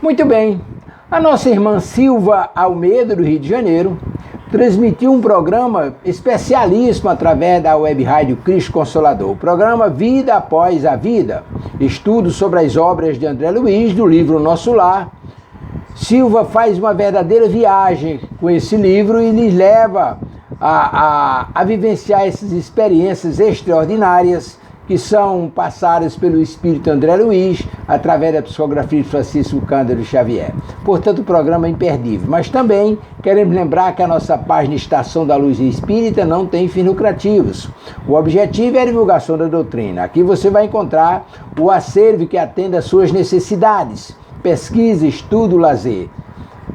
Muito bem. A nossa irmã Silva Almeida, do Rio de Janeiro, transmitiu um programa especialíssimo através da Web Rádio Cristo Consolador. O programa Vida Após a Vida, estudo sobre as obras de André Luiz, do livro Nosso Lar. Silva faz uma verdadeira viagem com esse livro e lhes leva a vivenciar essas experiências extraordinárias que são passadas pelo Espírito André Luiz através da psicografia de Francisco Cândido Xavier. Portanto, o programa é imperdível. Mas também queremos lembrar que a nossa página Estação da Luz Espírita não tem fins lucrativos. O objetivo é a divulgação da doutrina. Aqui você vai encontrar o acervo que atende às suas necessidades. Pesquisa, estudo, lazer.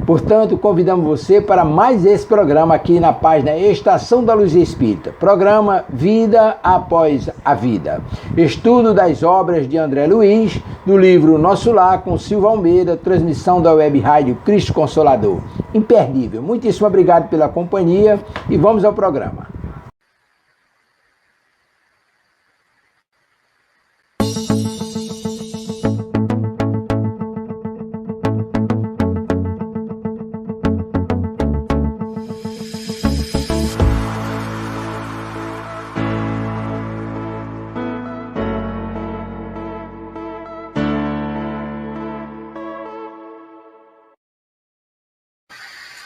Portanto, convidamos você para mais esse programa aqui na página Estação da Luz Espírita. Programa Vida Após a Vida. Estudo das obras de André Luiz, do livro Nosso Lar, com Silva Almeida, transmissão da Web Rádio Cristo Consolador. Imperdível. Muitíssimo obrigado pela companhia e vamos ao programa.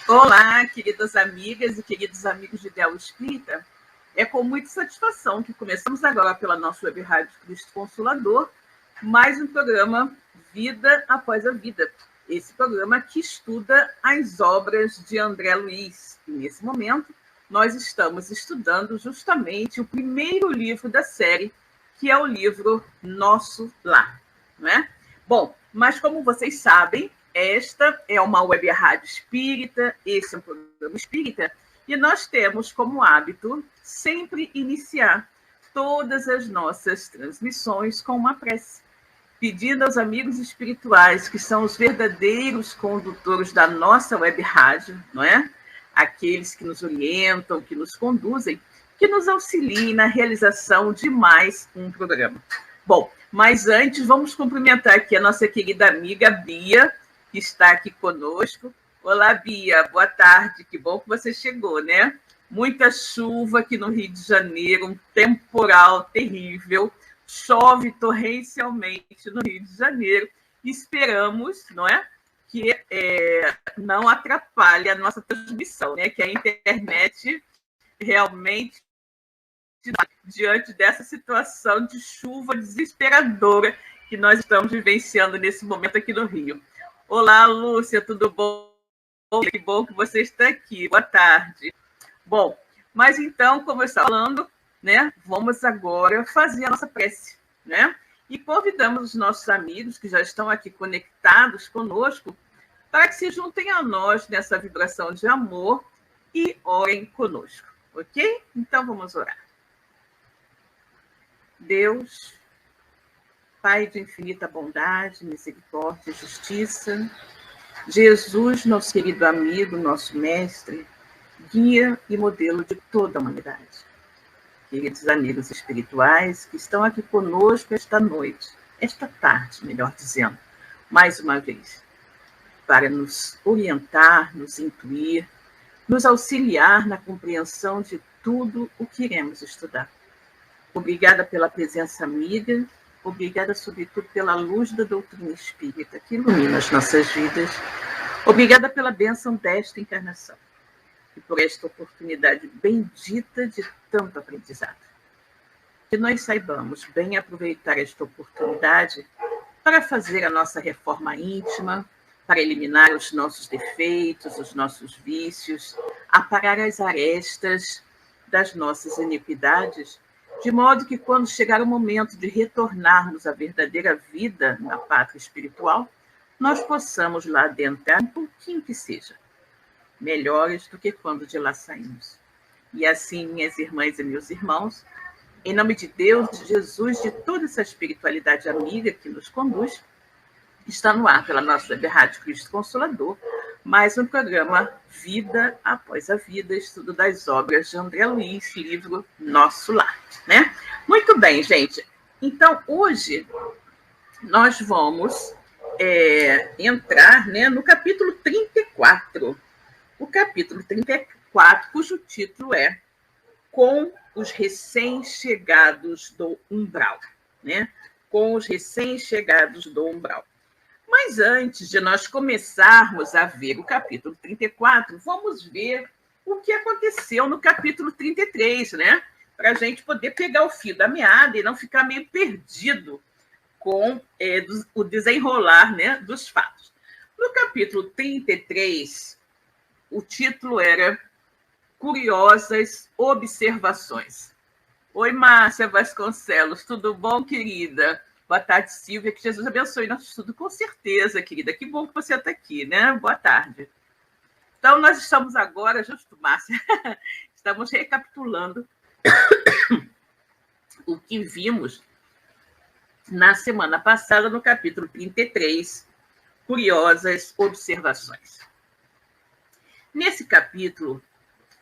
Olá, queridas amigas e queridos amigos de Ideal Espírita. É com muita satisfação que começamos agora pela nossa Web Rádio Cristo Consolador mais um programa Vida Após a Vida. Esse programa que estuda as obras de André Luiz. E nesse momento nós estamos estudando justamente o primeiro livro da série, que é o livro Nosso Lar, não é? Bom, mas como vocês sabem, esta é uma web rádio espírita, esse é um programa espírita, e nós temos como hábito sempre iniciar todas as nossas transmissões com uma prece, pedindo aos amigos espirituais, que são os verdadeiros condutores da nossa web rádio, não é? Aqueles que nos orientam, que nos conduzem, que nos auxiliem na realização de mais um programa. Bom, mas antes vamos cumprimentar aqui a nossa querida amiga Bia, que está aqui conosco. Olá, Bia, boa tarde, que bom que você chegou, né? Muita chuva aqui no Rio de Janeiro, um temporal terrível, chove torrencialmente no Rio de Janeiro. Esperamos, não é, que não atrapalhe a nossa transmissão, né? Que a internet realmente, diante dessa situação de chuva desesperadora que nós estamos vivenciando nesse momento aqui no Rio. Olá, Lúcia, tudo bom? Que bom que você está aqui. Boa tarde. Bom, mas então, como eu estava falando, né, vamos agora fazer a nossa prece, né? E convidamos os nossos amigos que já estão aqui conectados conosco para que se juntem a nós nessa vibração de amor e orem conosco, ok? Então, vamos orar. Deus, Pai de infinita bondade, misericórdia e justiça, Jesus, nosso querido amigo, nosso mestre, guia e modelo de toda a humanidade. Queridos amigos espirituais que estão aqui conosco esta noite, esta tarde, melhor dizendo, mais uma vez, para nos orientar, nos intuir, nos auxiliar na compreensão de tudo o que iremos estudar. Obrigada pela presença amiga, obrigada, sobretudo, pela luz da doutrina espírita que ilumina as nossas vidas. Obrigada pela bênção desta encarnação e por esta oportunidade bendita de tanto aprendizado. Que nós saibamos bem aproveitar esta oportunidade para fazer a nossa reforma íntima, para eliminar os nossos defeitos, os nossos vícios, aparar as arestas das nossas iniquidades, de modo que, quando chegar o momento de retornarmos à verdadeira vida na pátria espiritual, nós possamos lá adentrar um pouquinho que seja, melhores do que quando de lá saímos. E assim, minhas irmãs e meus irmãos, em nome de Deus, de Jesus, de toda essa espiritualidade amiga que nos conduz, está no ar pela nossa Web Rádio Cristo Consolador, mais um programa Vida Após a Vida, estudo das obras de André Luiz, livro Nosso Lar, né? Muito bem, gente. Então, hoje, nós vamos entrar, né, no capítulo 34. O capítulo 34, cujo título é Com os recém-chegados do umbral, né? Com os recém-chegados do umbral. Mas antes de nós começarmos a ver o capítulo 34, vamos ver o que aconteceu no capítulo 33, né? Para a gente poder pegar o fio da meada e não ficar meio perdido com o desenrolar, né, dos fatos. No capítulo 33, o título era Curiosas Observações. Oi, Márcia Vasconcelos, tudo bom, querida? Boa tarde, Silvia, que Jesus abençoe nosso estudo, com certeza, querida. Que bom que você está aqui, né? Boa tarde. Então, nós estamos agora, justo, Márcia, estamos recapitulando o que vimos na semana passada, no capítulo 33, Curiosas Observações. Nesse capítulo,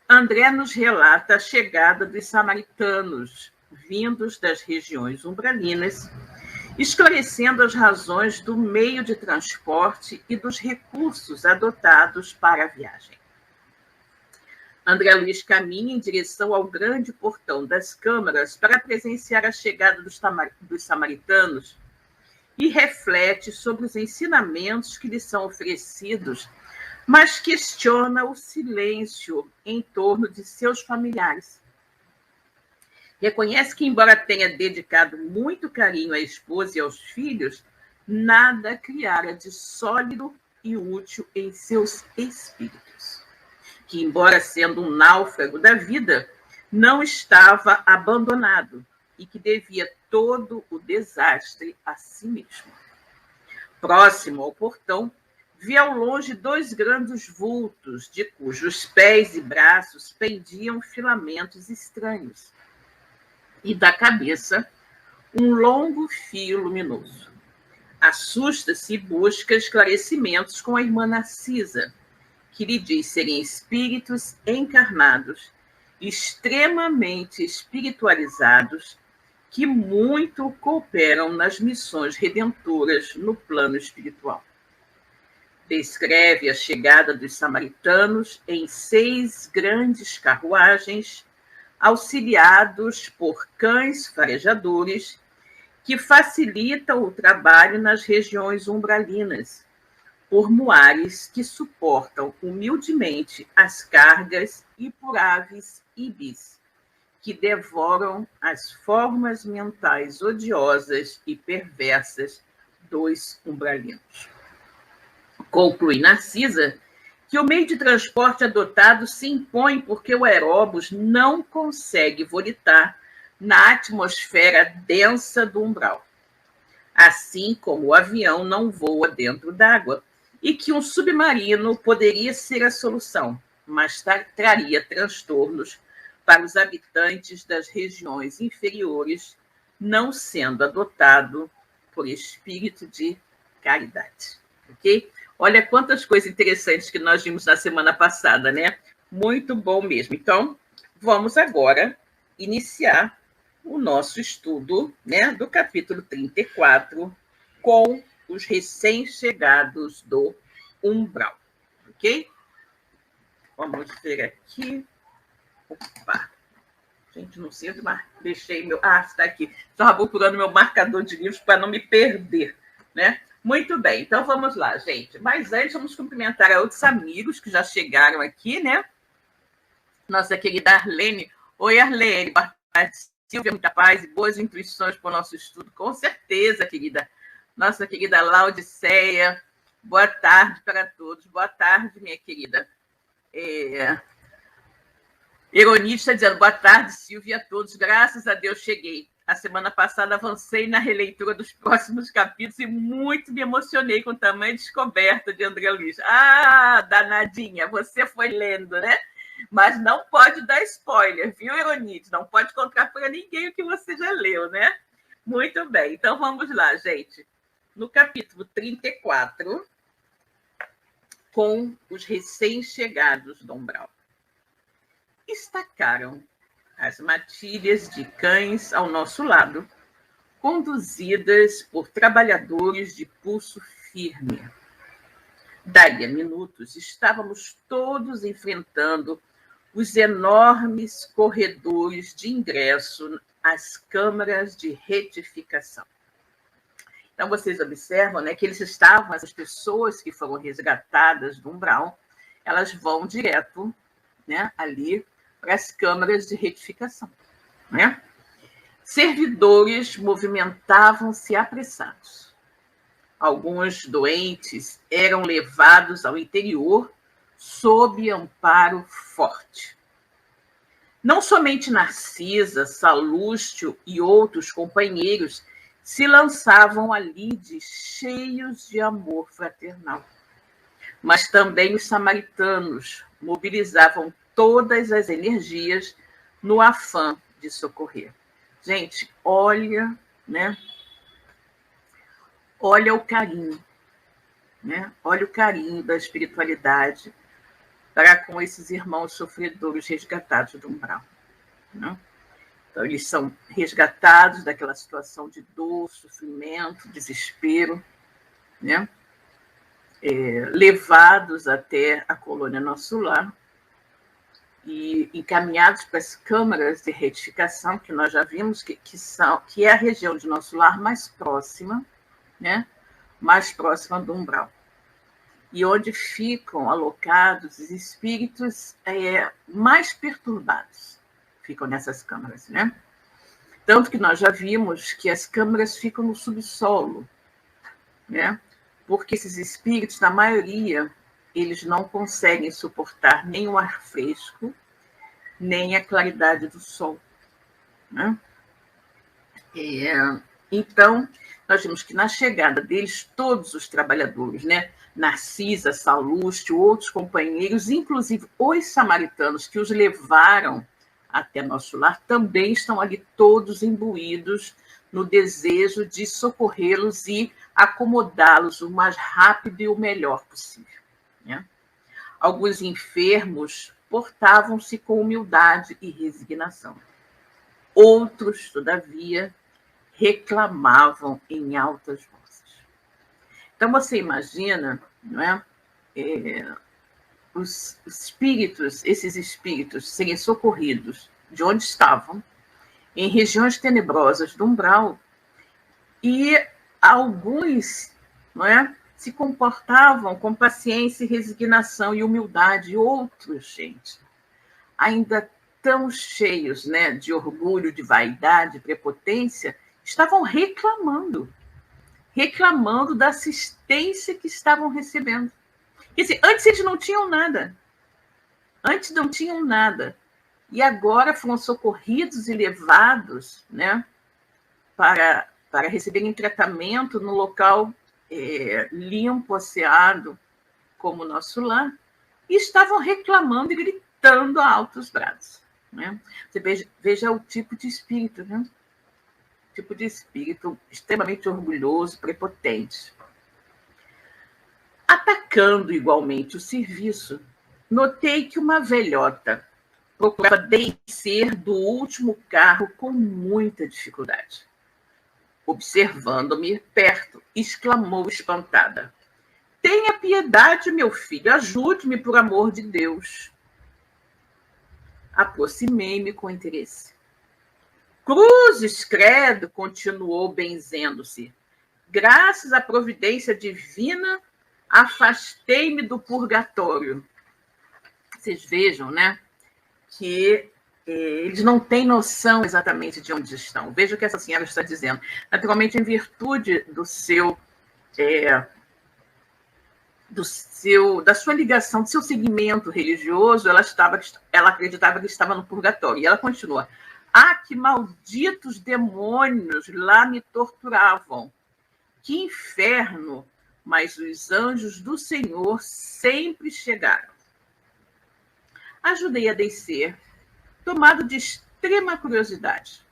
André nos relata a chegada dos samaritanos, vindos das regiões umbralinas, esclarecendo as razões do meio de transporte e dos recursos adotados para a viagem. André Luiz caminha em direção ao grande portão das câmaras para presenciar a chegada dos samaritanos e reflete sobre os ensinamentos que lhes são oferecidos, mas questiona o silêncio em torno de seus familiares. Reconhece que, embora tenha dedicado muito carinho à esposa e aos filhos, nada criara de sólido e útil em seus espíritos. Que, embora sendo um náufrago da vida, não estava abandonado e que devia todo o desastre a si mesmo. Próximo ao portão, vi ao longe 2 grandes vultos, de cujos pés e braços pendiam filamentos estranhos, e da cabeça um longo fio luminoso. Assusta-se e busca esclarecimentos com a irmã Narcisa, que lhe diz serem espíritos encarnados, extremamente espiritualizados, que muito cooperam nas missões redentoras no plano espiritual. Descreve a chegada dos samaritanos em 6 grandes carruagens, auxiliados por cães farejadores, que facilitam o trabalho nas regiões umbralinas, por muares que suportam humildemente as cargas e por aves ibis, que devoram as formas mentais odiosas e perversas dos umbralinos. Conclui Narcisa que o meio de transporte adotado se impõe porque o aeróbus não consegue volitar na atmosfera densa do umbral, assim como o avião não voa dentro d'água, e que um submarino poderia ser a solução, mas traria transtornos para os habitantes das regiões inferiores, não sendo adotado por espírito de caridade. Ok? Olha quantas coisas interessantes que nós vimos na semana passada, né? Muito bom mesmo. Então, vamos agora iniciar o nosso estudo, né, do capítulo 34, com os recém-chegados do umbral. Ok? Vamos ver aqui. Opa! Gente, não sei onde deixei meu... Ah, está aqui. Estava procurando meu marcador de livros para não me perder, né? Muito bem, então vamos lá, gente. Mas antes, vamos cumprimentar a outros amigos que já chegaram aqui, né? Nossa querida Arlene. Oi, Arlene. Boa tarde, Silvia. Muita paz e boas intuições para o nosso estudo. Com certeza, querida. Nossa querida Laudiceia. Boa tarde para todos. Boa tarde, minha querida. Ironia está dizendo, boa tarde, Silvia, a todos. Graças a Deus cheguei. A semana passada avancei na releitura dos próximos capítulos e muito me emocionei com a tamanha descoberta de André Luiz. Ah, danadinha, você foi lendo, né? Mas não pode dar spoiler, viu, Ironite? Não pode contar para ninguém o que você já leu, né? Muito bem, então vamos lá, gente. No capítulo 34, com os recém-chegados do umbral. Estacaram as matilhas de cães ao nosso lado, conduzidas por trabalhadores de pulso firme. Daí a minutos, estávamos todos enfrentando os enormes corredores de ingresso às câmaras de retificação. Então, vocês observam, né, que essas pessoas que foram resgatadas do umbral, elas vão direto, né, ali para as câmaras de retificação. Né? Servidores movimentavam-se apressados. Alguns doentes eram levados ao interior sob amparo forte. Não somente Narcisa, Salústio e outros companheiros se lançavam ali cheios de amor fraternal, mas também os samaritanos mobilizavam todas as energias no afã de socorrer. Gente, olha, né? Olha o carinho, né? Olha o carinho da espiritualidade para com esses irmãos sofredores resgatados do umbral. Né? Então, eles são resgatados daquela situação de dor, sofrimento, desespero, né? Levados até a colônia Nosso Lar e encaminhados para as câmaras de retificação, que nós já vimos que é a região de Nosso Lar mais próxima, né? Mais próxima do umbral. E onde ficam alocados os espíritos mais perturbados, ficam nessas câmaras, né? Tanto que nós já vimos que as câmaras ficam no subsolo, né? Porque esses espíritos, na maioria, eles não conseguem suportar nem o ar fresco, nem a claridade do sol, né? Então, nós vimos que na chegada deles, todos os trabalhadores, né? Narcisa, Salústio, outros companheiros, inclusive os samaritanos que os levaram até Nosso Lar, também estão ali todos imbuídos no desejo de socorrê-los e acomodá-los o mais rápido e o melhor possível. Né? Alguns enfermos portavam-se com humildade e resignação. Outros, todavia, reclamavam em altas vozes. Então, você imagina, não é? Os espíritos, esses espíritos, serem socorridos de onde estavam, em regiões tenebrosas do umbral, e alguns, não é? Se comportavam com paciência, resignação e humildade, e outros, gente, ainda tão cheios, né, de orgulho, de vaidade, prepotência, estavam reclamando da assistência que estavam recebendo. Quer dizer, antes eles não tinham nada. E agora foram socorridos e levados, né, para receberem tratamento no local limpo, asseado, como o Nosso Lar, e estavam reclamando e gritando a altos brados. Né? Você veja o tipo de espírito, né? Tipo de espírito extremamente orgulhoso, prepotente. Atacando igualmente o serviço, notei que uma velhota procurava descer do último carro com muita dificuldade. Observando-me perto, exclamou espantada: "Tenha piedade, meu filho, ajude-me por amor de Deus." Aproximei-me com interesse. "Cruzes, credo", continuou benzendo-se. "Graças à providência divina, afastei-me do purgatório." Vocês vejam, né, que eles não têm noção exatamente de onde estão. Veja o que essa senhora está dizendo. Naturalmente, em virtude da sua ligação, do seu segmento religioso, ela acreditava que estava no purgatório. E ela continua: "Ah, que malditos demônios lá me torturavam! Que inferno! Mas os anjos do Senhor sempre chegaram." Ajudei a descer, tomado de extrema curiosidade.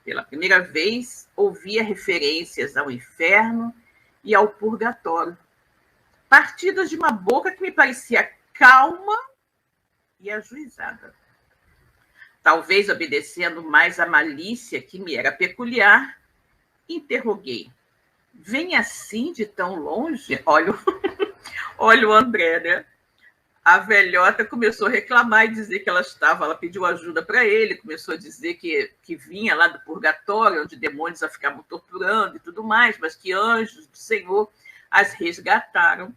Pela primeira vez, ouvia referências ao inferno e ao purgatório, partidas de uma boca que me parecia calma e ajuizada. Talvez obedecendo mais à malícia que me era peculiar, interroguei: Vem assim de tão longe? Olha, olha o André, né? A velhota começou a reclamar e dizer que ela pediu ajuda para ele, começou a dizer que vinha lá do purgatório, onde demônios a ficavam torturando e tudo mais, mas que anjos do Senhor as resgataram.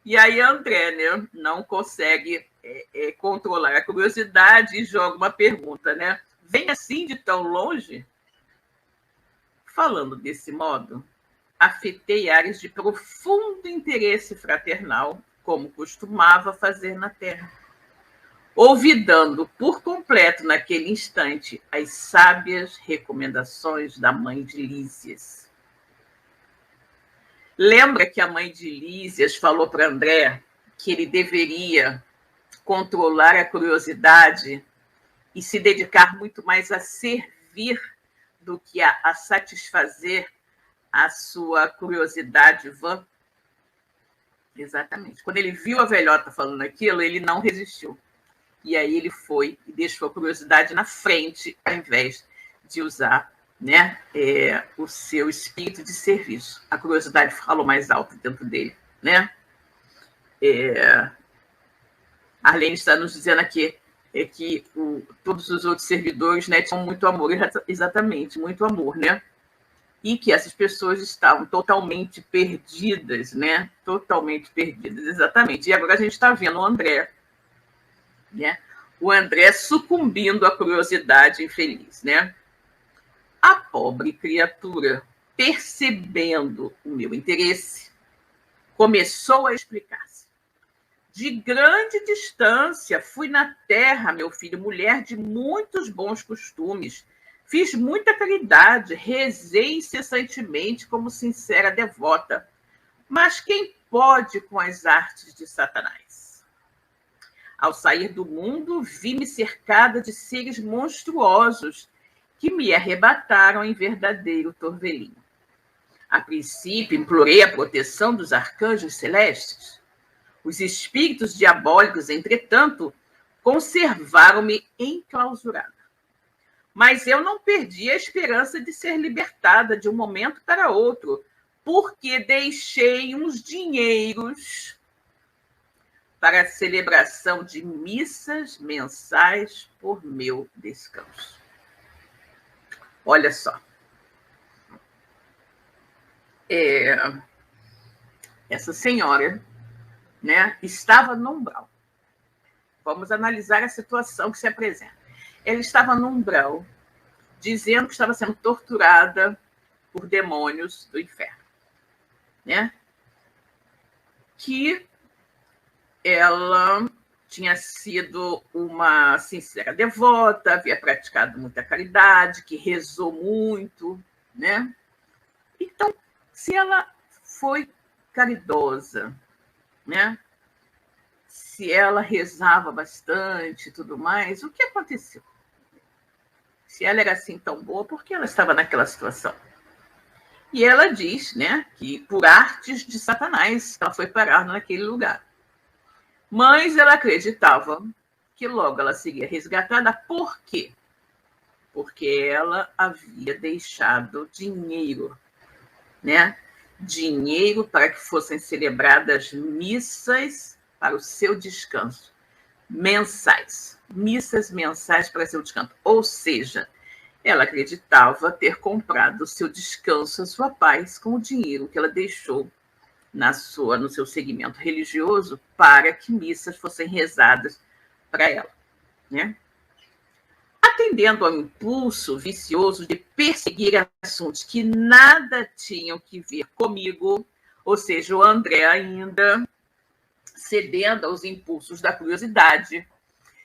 E aí André, né, não consegue controlar a curiosidade e joga uma pergunta, né? Vem assim de tão longe? Falando desse modo, afetei áreas de profundo interesse fraternal, como costumava fazer na terra, olvidando por completo naquele instante as sábias recomendações da mãe de Lísias. Lembra que a mãe de Lísias falou para André que ele deveria controlar a curiosidade e se dedicar muito mais a servir do que a satisfazer a sua curiosidade vã? Exatamente. Quando ele viu a velhota falando aquilo, ele não resistiu. E aí ele foi e deixou a curiosidade na frente, ao invés de usar, né, o seu espírito de serviço. A curiosidade falou mais alto dentro dele, né? Arlene está nos dizendo aqui que todos os outros servidores, né, tinham muito amor, exatamente, muito amor, né? E que essas pessoas estavam totalmente perdidas, né? Totalmente perdidas, exatamente. E agora a gente está vendo o André, né? O André sucumbindo à curiosidade infeliz, né? A pobre criatura, percebendo o meu interesse, começou a explicar-se. De grande distância, fui na terra, meu filho, mulher de muitos bons costumes. Fiz muita caridade, rezei incessantemente como sincera devota. Mas quem pode com as artes de Satanás? Ao sair do mundo, vi-me cercada de seres monstruosos que me arrebataram em verdadeiro torvelinho. A princípio, implorei a proteção dos arcanjos celestes. Os espíritos diabólicos, entretanto, conservaram-me enclausurada. Mas eu não perdi a esperança de ser libertada de um momento para outro, porque deixei uns dinheiros para a celebração de missas mensais por meu descanso. Olha só. Essa senhora, né, estava no umbral. Vamos analisar a situação que se apresenta. Ela estava no umbral, dizendo que estava sendo torturada por demônios do inferno, né? Que ela tinha sido uma sincera devota, havia praticado muita caridade, que rezou muito, né? Então, se ela foi caridosa, né? Se ela rezava bastante e tudo mais, o que aconteceu? Se ela era assim tão boa, por que ela estava naquela situação? E ela diz, né, que por artes de Satanás ela foi parar naquele lugar. Mas ela acreditava que logo ela seria resgatada. Por quê? Porque ela havia deixado dinheiro, né? Dinheiro para que fossem celebradas missas para o seu descanso, mensais, missas mensais para seu descanso. Ou seja, ela acreditava ter comprado o seu descanso, a sua paz, com o dinheiro que ela deixou no seu segmento religioso para que missas fossem rezadas para ela, né? Atendendo ao impulso vicioso de perseguir assuntos que nada tinham que ver comigo, ou seja, o André ainda cedendo aos impulsos da curiosidade,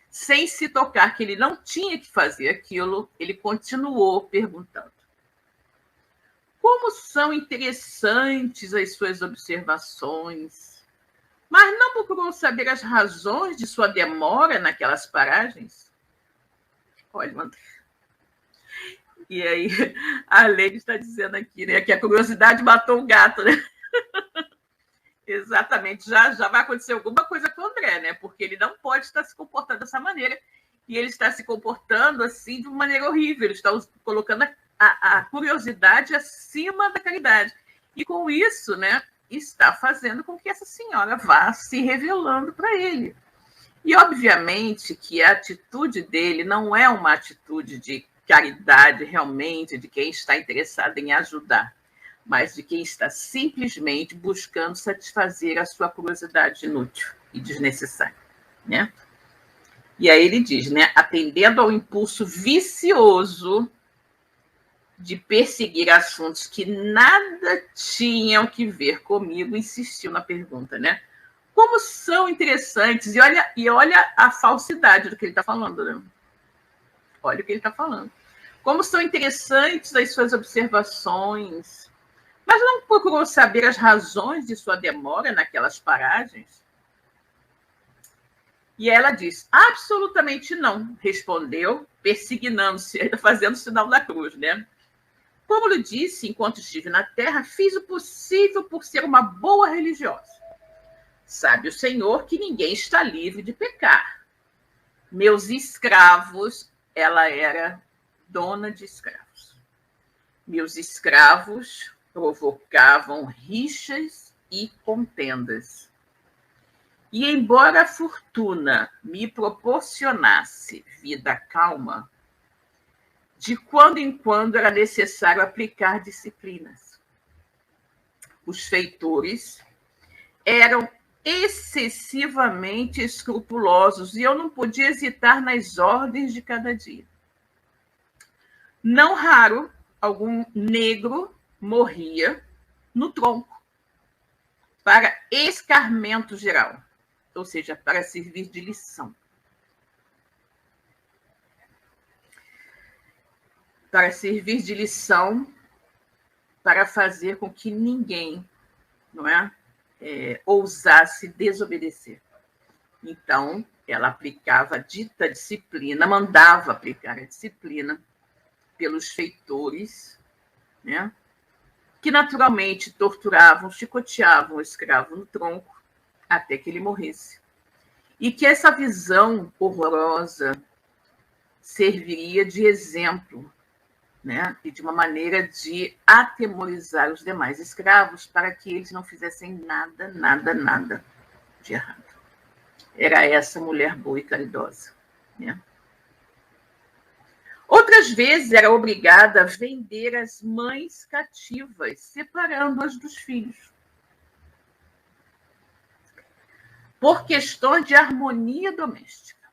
sem se tocar que ele não tinha que fazer aquilo, ele continuou perguntando. Como são interessantes as suas observações, mas não procurou saber as razões de sua demora naquelas paragens? Olha, André. E aí, a Lene está dizendo aqui, né, que a curiosidade matou o gato, né? Exatamente, já vai acontecer alguma coisa com o André, né? Porque ele não pode estar se comportando dessa maneira, e ele está se comportando assim de uma maneira horrível, ele está colocando a curiosidade acima da caridade. E com isso, né, está fazendo com que essa senhora vá se revelando para ele. E, obviamente, que a atitude dele não é uma atitude de caridade realmente, de quem está interessado em ajudar, mas de quem está simplesmente buscando satisfazer a sua curiosidade inútil e desnecessária, né? E aí ele diz, né, atendendo ao impulso vicioso de perseguir assuntos que nada tinham que ver comigo, insistiu na pergunta, né? Como são interessantes, e olha a falsidade do que ele está falando, né? Olha o que ele está falando. Como são interessantes as suas observações, mas não procurou saber as razões de sua demora naquelas paragens? E ela diz, absolutamente não, respondeu, persignando-se, fazendo o sinal da cruz, né? Como lhe disse, enquanto estive na terra, fiz o possível por ser uma boa religiosa. Sabe o Senhor que ninguém está livre de pecar. Meus escravos, ela era dona de escravos. Meus escravos provocavam rixas e contendas. E embora a fortuna me proporcionasse vida calma, de quando em quando era necessário aplicar disciplinas. Os feitores eram excessivamente escrupulosos e eu não podia hesitar nas ordens de cada dia. Não raro, algum negro morria no tronco para escarmento geral, ou seja, para servir de lição. Para servir de lição, para fazer com que ninguém, não é, ousasse desobedecer. Então, ela aplicava a dita disciplina, mandava aplicar a disciplina pelos feitores, né, que naturalmente torturavam, chicoteavam o escravo no tronco até que ele morresse. E que essa visão horrorosa serviria de exemplo, né, e de uma maneira de atemorizar os demais escravos para que eles não fizessem nada, nada, nada de errado. Era essa mulher boa e caridosa, né? Outras vezes era obrigada a vender as mães cativas, separando-as dos filhos. Por questões de harmonia doméstica.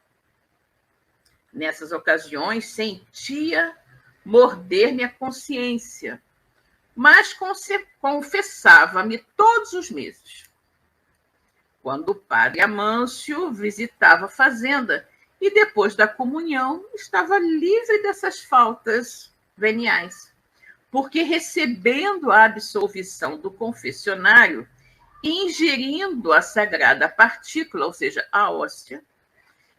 Nessas ocasiões, sentia morder-me a consciência, mas confessava-me todos os meses. Quando o padre Amâncio visitava a fazenda e depois da comunhão estava livre dessas faltas veniais, porque recebendo a absolvição do confessionário e ingerindo a sagrada partícula, ou seja, a hóstia,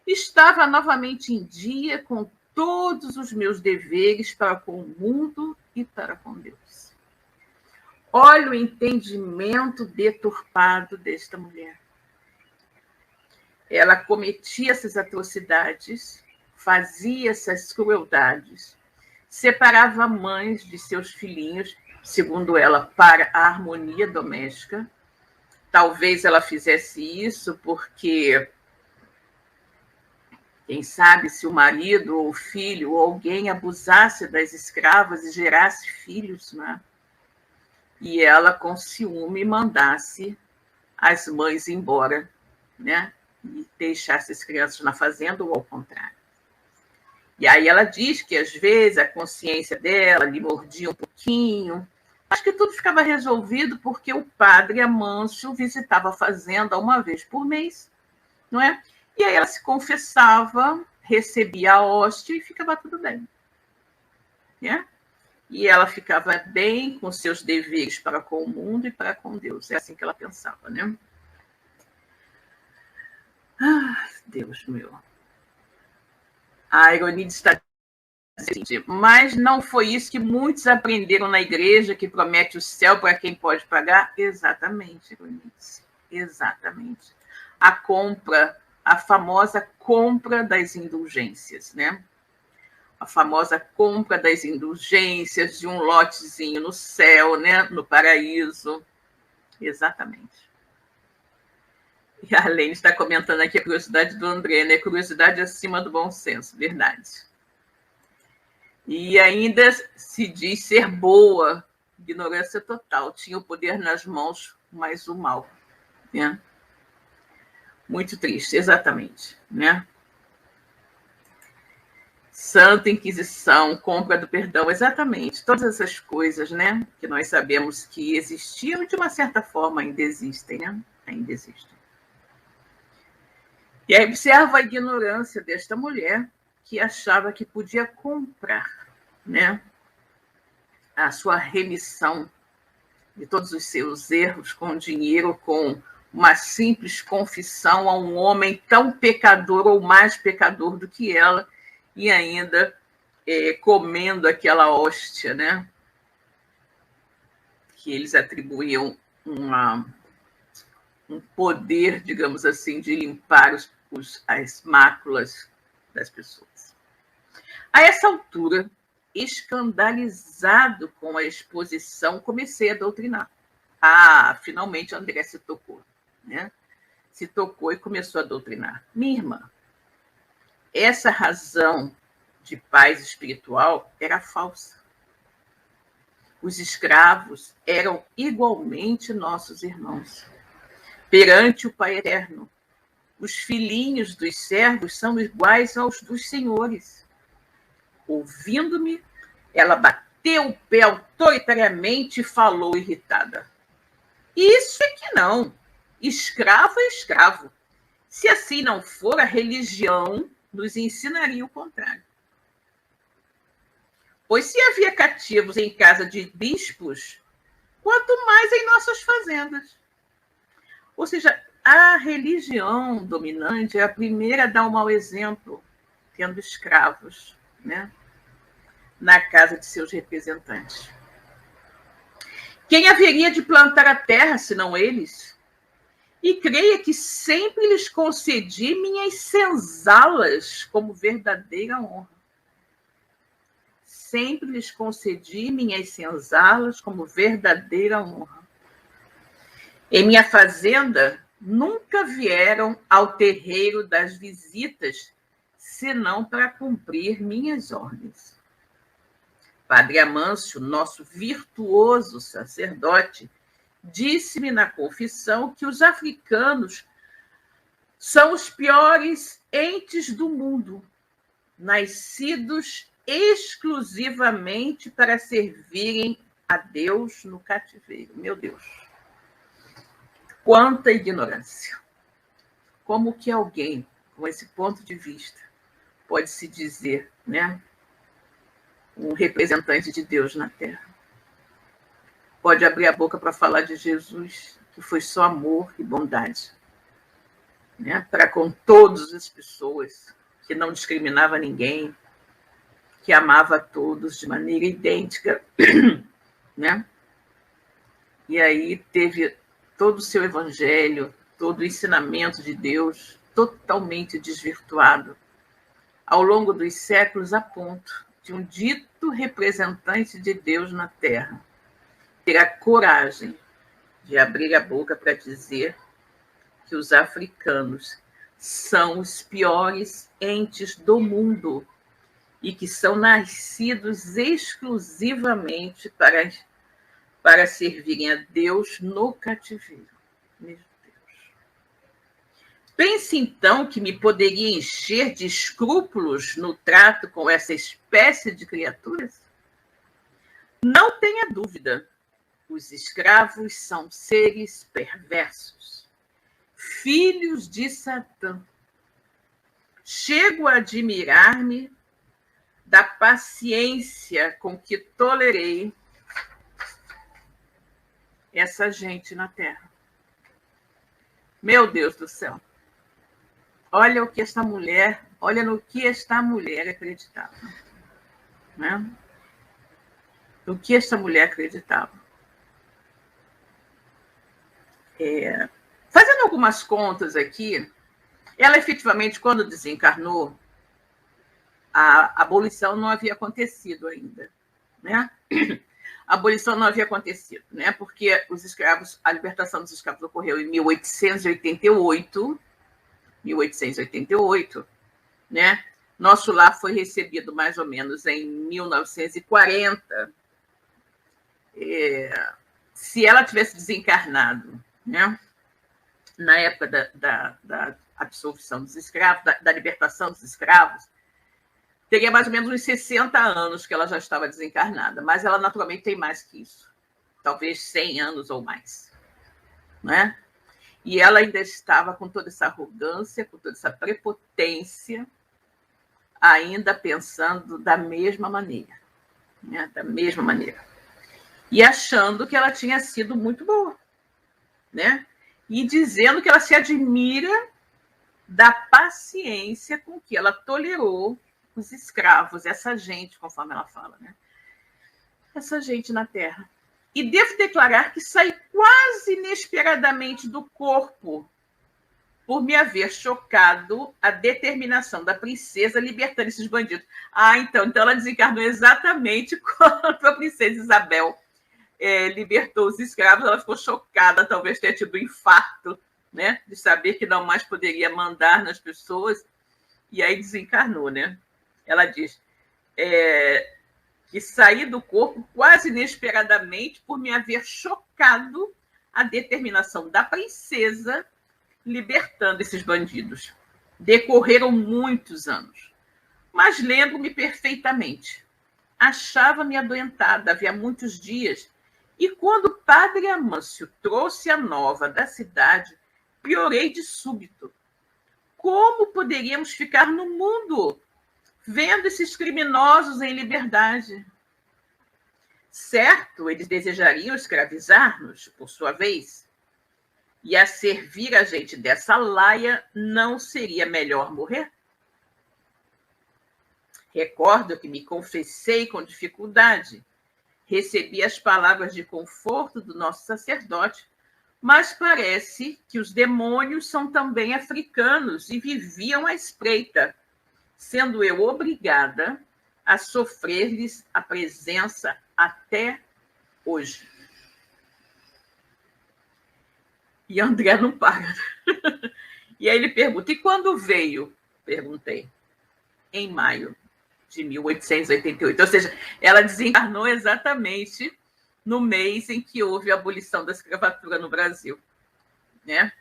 estava novamente em dia com todos os meus deveres para com o mundo e para com Deus. Olha o entendimento deturpado desta mulher. Ela cometia essas atrocidades, fazia essas crueldades, separava mães de seus filhinhos, segundo ela, para a harmonia doméstica. Talvez ela fizesse isso porque, quem sabe, se o marido ou o filho ou alguém abusasse das escravas e gerasse filhos, né? E ela, com ciúme, mandasse as mães embora, né? E deixasse as crianças na fazenda ou ao contrário. E aí ela diz que, às vezes, a consciência dela lhe mordia um pouquinho, mas que tudo ficava resolvido porque o padre Amâncio visitava a fazenda uma vez por mês, não é? E aí ela se confessava, recebia a hóstia e ficava tudo bem, né? E ela ficava bem com seus deveres para com o mundo e para com Deus. É assim que ela pensava, né? Ah, Deus meu. A Ironide está dizendo, mas não foi isso que muitos aprenderam na igreja, que promete o céu para quem pode pagar? Exatamente, Ironide. Exatamente. A compra, a famosa compra das indulgências, né? a famosa compra das indulgências de um lotezinho no céu, né? No paraíso. Exatamente. E a Arlene está comentando aqui a curiosidade do André, né? Curiosidade acima do bom senso, verdade. E ainda se diz ser boa, ignorância total. Tinha o poder nas mãos, mas o mal. Né? Muito triste, exatamente. Né? Santa Inquisição, compra do perdão, exatamente. Todas essas coisas, né? Que nós sabemos que existiam, de uma certa forma ainda existem, né? Ainda existem. E aí observa a ignorância desta mulher, que achava que podia comprar, né, a sua remissão de todos os seus erros com dinheiro, com uma simples confissão a um homem tão pecador ou mais pecador do que ela, e ainda comendo aquela hóstia, né, que eles atribuíam um poder, digamos assim, de limpar as máculas das pessoas. A essa altura, escandalizado com a exposição, comecei a doutrinar. Finalmente André se tocou, né? Se tocou e começou a doutrinar. Minha irmã, essa razão de paz espiritual era falsa. Os escravos eram igualmente nossos irmãos. Perante o Pai Eterno, os filhinhos dos servos são iguais aos dos senhores. Ouvindo-me, ela bateu o pé autoritariamente e falou irritada. Isso é que não. Escravo é escravo. Se assim não for, a religião nos ensinaria o contrário. Pois se havia cativos em casa de bispos, quanto mais em nossas fazendas. Ou seja, a religião dominante é a primeira a dar um mau exemplo, tendo escravos, né, na casa de seus representantes. Quem haveria de plantar a terra, senão eles? E creia que sempre lhes concedi minhas senzalas como verdadeira honra. Sempre lhes concedi minhas senzalas como verdadeira honra. Em minha fazenda, nunca vieram ao terreiro das visitas, senão para cumprir minhas ordens. Padre Amâncio, nosso virtuoso sacerdote, disse-me na confissão que os africanos são os piores entes do mundo, nascidos exclusivamente para servirem a Deus no cativeiro. Meu Deus, quanta ignorância! Como que alguém com esse ponto de vista pode se dizer, né, um representante de Deus na Terra? Pode abrir a boca para falar de Jesus, que foi só amor e bondade, né, para com todas as pessoas, que não discriminava ninguém, que amava a todos de maneira idêntica, né? E aí teve todo o seu evangelho, todo o ensinamento de Deus totalmente desvirtuado ao longo dos séculos, a ponto de um dito representante de Deus na Terra ter a coragem de abrir a boca para dizer que os africanos são os piores entes do mundo e que são nascidos exclusivamente para servirem a Deus no cativeiro. Meu Deus. Pense então que me poderia encher de escrúpulos no trato com essa espécie de criaturas? Não tenha dúvida, os escravos são seres perversos, filhos de Satã. Chego a admirar-me da paciência com que tolerei essa gente na Terra. Meu Deus do céu. Olha no que esta mulher acreditava. Né? No que esta mulher acreditava. Fazendo algumas contas aqui, ela efetivamente, quando desencarnou, a abolição não havia acontecido ainda, né? A abolição não havia acontecido, né? Porque os escravos, a libertação dos escravos ocorreu em 1888, né? Nosso lar foi recebido mais ou menos em 1940. Se ela tivesse desencarnado, né, na época da absolvição dos escravos, da libertação dos escravos, teria mais ou menos uns 60 anos que ela já estava desencarnada, mas ela naturalmente tem mais que isso, talvez 100 anos ou mais, né? E ela ainda estava com toda essa arrogância, com toda essa prepotência, ainda pensando da mesma maneira, né? Da mesma maneira. E achando que ela tinha sido muito boa, né? E dizendo que ela se admira da paciência com que ela tolerou os escravos, essa gente, conforme ela fala, né? Essa gente na Terra. E devo declarar que saí quase inesperadamente do corpo por me haver chocado a determinação da princesa libertando esses bandidos. Então ela desencarnou exatamente quando a princesa Isabel libertou os escravos. Ela ficou chocada, talvez tenha tido um infarto, né, de saber que não mais poderia mandar nas pessoas, e aí desencarnou, né? Ela diz que saí do corpo quase inesperadamente por me haver chocado a determinação da princesa libertando esses bandidos. Decorreram muitos anos, mas lembro-me perfeitamente. Achava-me adoentada havia muitos dias, e quando o padre Amâncio trouxe a nova da cidade, piorei de súbito. Como poderíamos ficar no mundo vendo esses criminosos em liberdade? Certo, eles desejariam escravizar-nos, por sua vez, e a servir a gente dessa laia não seria melhor morrer? Recordo que me confessei com dificuldade, recebi as palavras de conforto do nosso sacerdote, mas parece que os demônios são também africanos e viviam à espreita, sendo eu obrigada a sofrer-lhes a presença até hoje. E André não para. E aí ele pergunta, e quando veio? Perguntei. Em maio de 1888. Ou seja, ela desencarnou exatamente no mês em que houve a abolição da escravatura no Brasil, né?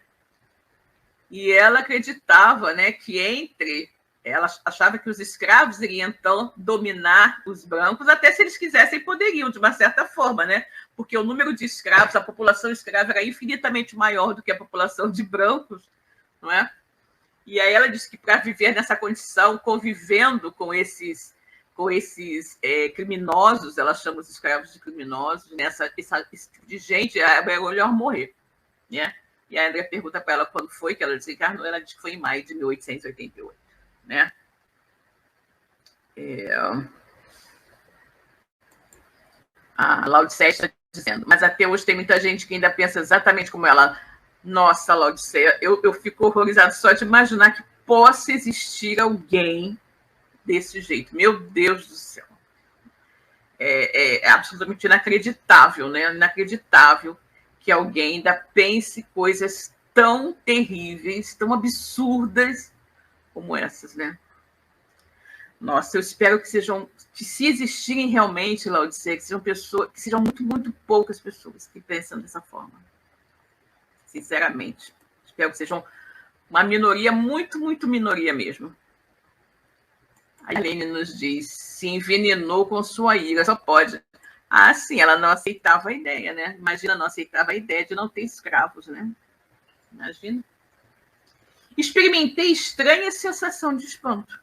E ela acreditava, né, que ela achava que os escravos iriam, então, dominar os brancos, até se eles quisessem, poderiam, de uma certa forma, né? Porque o número de escravos, a população escrava era infinitamente maior do que a população de brancos, não é? E aí ela disse que para viver nessa condição, convivendo com esses criminosos, ela chama os escravos de criminosos, esse tipo de gente, é melhor morrer, né? E a André pergunta para ela quando foi que ela desencarnou, ela diz que foi em maio de 1888, né? A Laodiceia está dizendo, mas até hoje tem muita gente que ainda pensa exatamente como ela. Nossa, Laodiceia, eu fico horrorizada só de imaginar que possa existir alguém desse jeito. Meu Deus do céu. É absolutamente inacreditável, né? Inacreditável que alguém ainda pense coisas tão terríveis, tão absurdas como essas, né? Nossa, eu espero que se existirem realmente, Laodiceia, que sejam pessoas, que sejam muito, muito poucas pessoas que pensam dessa forma. Sinceramente. Espero que sejam uma minoria, muito, muito minoria mesmo. A Helene nos diz, se envenenou com sua ira, só pode. Sim, ela não aceitava a ideia, né? Imagina, não aceitava a ideia de não ter escravos, né? Imagina. Experimentei estranha sensação de espanto.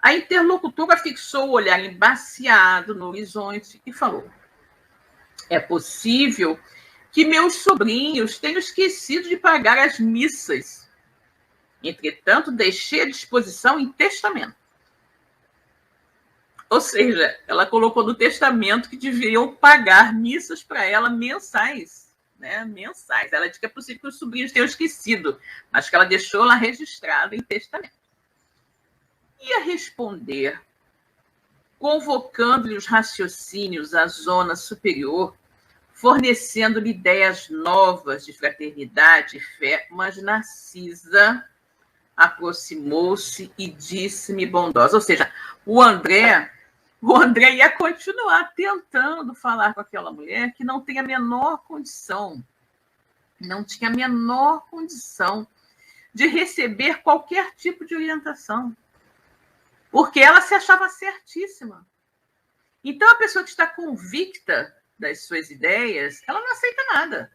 A interlocutora fixou o olhar embaciado no horizonte e falou, é possível que meus sobrinhos tenham esquecido de pagar as missas. Entretanto, deixei à disposição em testamento. Ou seja, ela colocou no testamento que deveriam pagar missas para ela mensais, né? Mensais. Ela diz que é possível que os sobrinhos tenham esquecido, mas que ela deixou lá registrado em testamento. ia responder, convocando-lhe os raciocínios à zona superior, fornecendo-lhe ideias novas de fraternidade e fé, mas Narcisa aproximou-se e disse-me bondosa. Ou seja, o André ia continuar tentando falar com aquela mulher que não tem a menor condição, não tinha a menor condição de receber qualquer tipo de orientação, porque ela se achava certíssima. Então, a pessoa que está convicta das suas ideias, ela não aceita nada.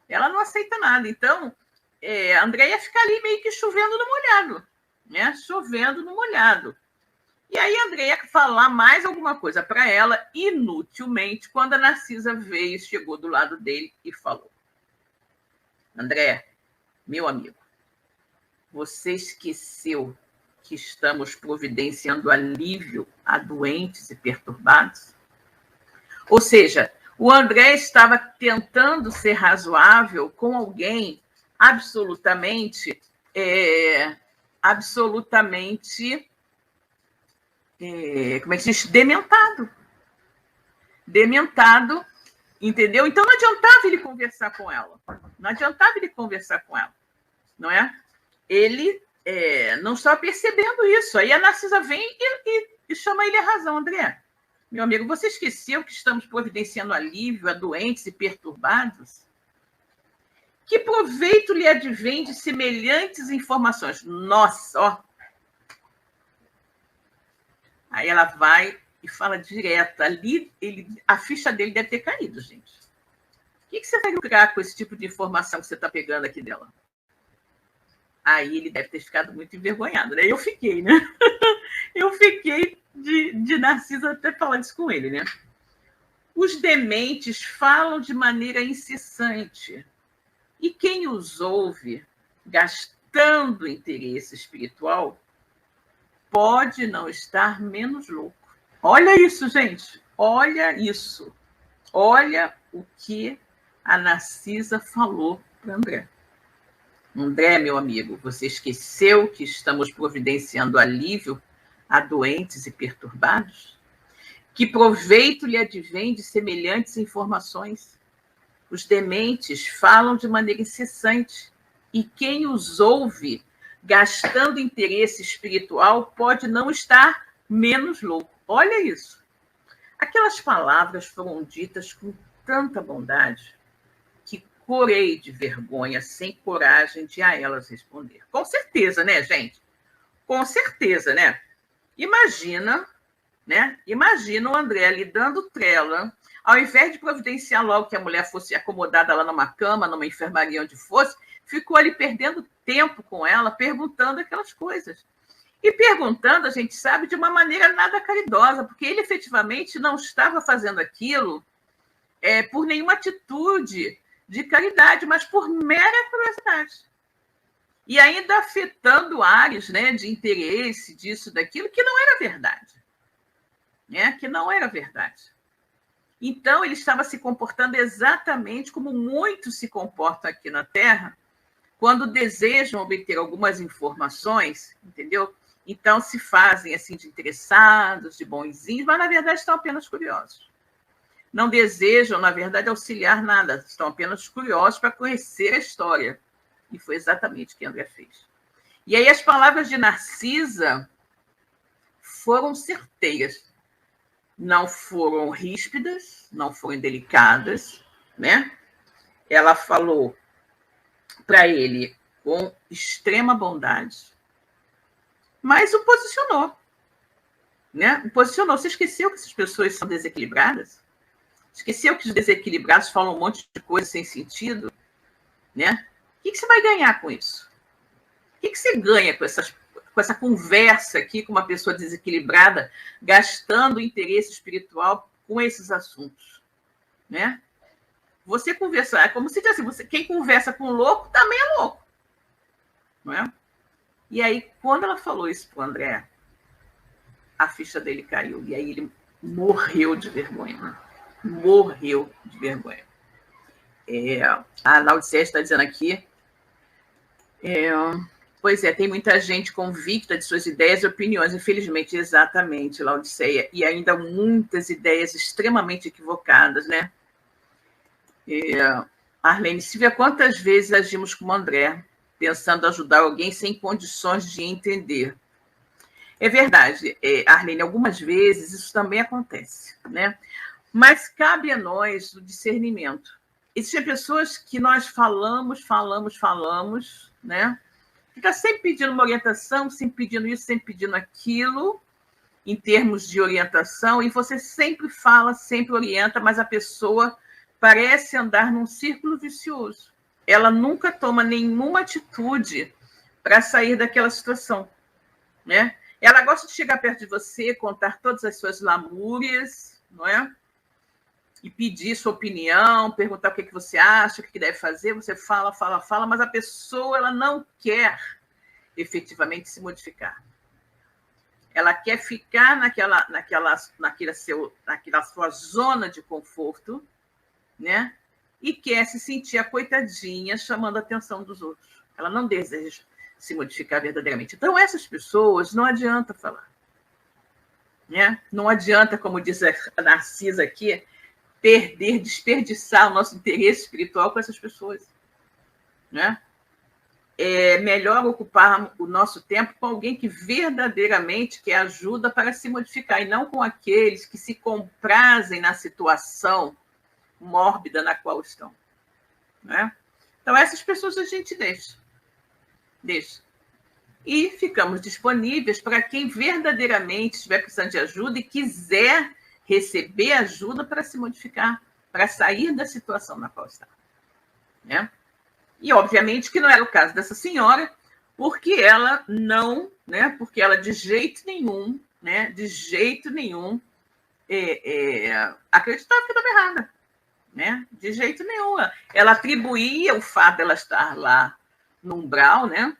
Ela não aceita nada. Então, a André ia ficar ali meio que chovendo no molhado, né? Chovendo no molhado. E aí a André ia falar mais alguma coisa para ela, inutilmente, quando a Narcisa veio, chegou do lado dele e falou: André, meu amigo, você esqueceu que estamos providenciando alívio a doentes e perturbados? Ou seja, o André estava tentando ser razoável com alguém absolutamente como é que se diz? Dementado, entendeu? Então não adiantava ele conversar com ela. Não é? Ele não estava percebendo isso. Aí a Narcisa vem e chama ele a razão. André, meu amigo, você esqueceu que estamos providenciando alívio a doentes e perturbados? Que proveito lhe advém de semelhantes informações? Nossa, ó. Aí ela vai e fala direto. Ali, a ficha dele deve ter caído, gente. O que você vai lucrar com esse tipo de informação que você está pegando aqui dela? Aí ele deve ter ficado muito envergonhado, né? Eu fiquei, né? Eu fiquei de Narcisa até falar isso com ele, né? Os dementes falam de maneira incessante. E quem os ouve, gastando interesse espiritual, pode não estar menos louco. Olha isso, gente. Olha isso. Olha o que a Narcisa falou para André. André, meu amigo, você esqueceu que estamos providenciando alívio a doentes e perturbados? Que proveito lhe advém de semelhantes informações? Os dementes falam de maneira incessante, e quem os ouve, gastando interesse espiritual, pode não estar menos louco. Olha isso. Aquelas palavras foram ditas com tanta bondade que corei de vergonha, sem coragem de a elas responder. Com certeza, né, gente? Com certeza, né? Imagina o André ali dando trela, ao invés de providenciar logo que a mulher fosse acomodada lá numa cama, numa enfermaria, onde fosse, ficou ali perdendo tempo com ela, perguntando aquelas coisas. E perguntando, a gente sabe, de uma maneira nada caridosa, porque ele efetivamente não estava fazendo aquilo por nenhuma atitude de caridade, mas por mera curiosidade. E ainda afetando áreas, né, de interesse, disso, daquilo, que não era verdade. Que não era verdade. Então, ele estava se comportando exatamente como muitos se comportam aqui na Terra, quando desejam obter algumas informações, entendeu? Então, se fazem assim de interessados, de bonzinhos, mas, na verdade, estão apenas curiosos. Não desejam, na verdade, auxiliar nada, estão apenas curiosos para conhecer a história. E foi exatamente o que André fez. E aí, as palavras de Narcisa foram certeiras. Não foram ríspidas, não foram delicadas, né? Ela falou para ele com extrema bondade, mas o posicionou, né? O posicionou. Você esqueceu que essas pessoas são desequilibradas? Esqueceu que os desequilibrados falam um monte de coisa sem sentido, né? O que você vai ganhar com isso? O que você ganha com essa conversa aqui com uma pessoa desequilibrada, gastando interesse espiritual com esses assuntos, né? Você conversar, é como se diz assim, quem conversa com louco também é louco, não é? E aí, quando ela falou isso para o André, a ficha dele caiu, e aí ele morreu de vergonha, né? Morreu de vergonha. A Laudicea está dizendo aqui, Pois é, tem muita gente convicta de suas ideias e opiniões, infelizmente, exatamente, Laodiceia, e ainda muitas ideias extremamente equivocadas, né? Arlene Silvia, quantas vezes agimos como André, pensando ajudar alguém sem condições de entender? É verdade, Arlene, algumas vezes isso também acontece, né? Mas cabe a nós o discernimento. Existem pessoas que nós falamos, né? Fica sempre pedindo uma orientação, sempre pedindo isso, sempre pedindo aquilo, em termos de orientação, e você sempre fala, sempre orienta, mas a pessoa parece andar num círculo vicioso. Ela nunca toma nenhuma atitude para sair daquela situação, né? Ela gosta de chegar perto de você, contar todas as suas lamúrias, não é? E pedir sua opinião, perguntar o que você acha, o que deve fazer. Você fala, mas a pessoa ela não quer efetivamente se modificar. Ela quer ficar naquela sua zona de conforto, né? E quer se sentir a coitadinha chamando a atenção dos outros. Ela não deseja se modificar verdadeiramente. Então, essas pessoas não adianta falar, né? Não adianta, como diz a Narcisa aqui, desperdiçar o nosso interesse espiritual com essas pessoas, né? É melhor ocupar o nosso tempo com alguém que verdadeiramente quer ajuda para se modificar, e não com aqueles que se comprazem na situação mórbida na qual estão, né? Então, essas pessoas a gente deixa. E ficamos disponíveis para quem verdadeiramente estiver precisando de ajuda e quiser receber ajuda para se modificar, para sair da situação na qual está, né? E, obviamente, que não era o caso dessa senhora, porque ela não, né? Porque ela de jeito nenhum, né? De jeito nenhum acreditava que estava errada, né? De jeito nenhum. Ela atribuía o fato dela estar lá no umbral, né?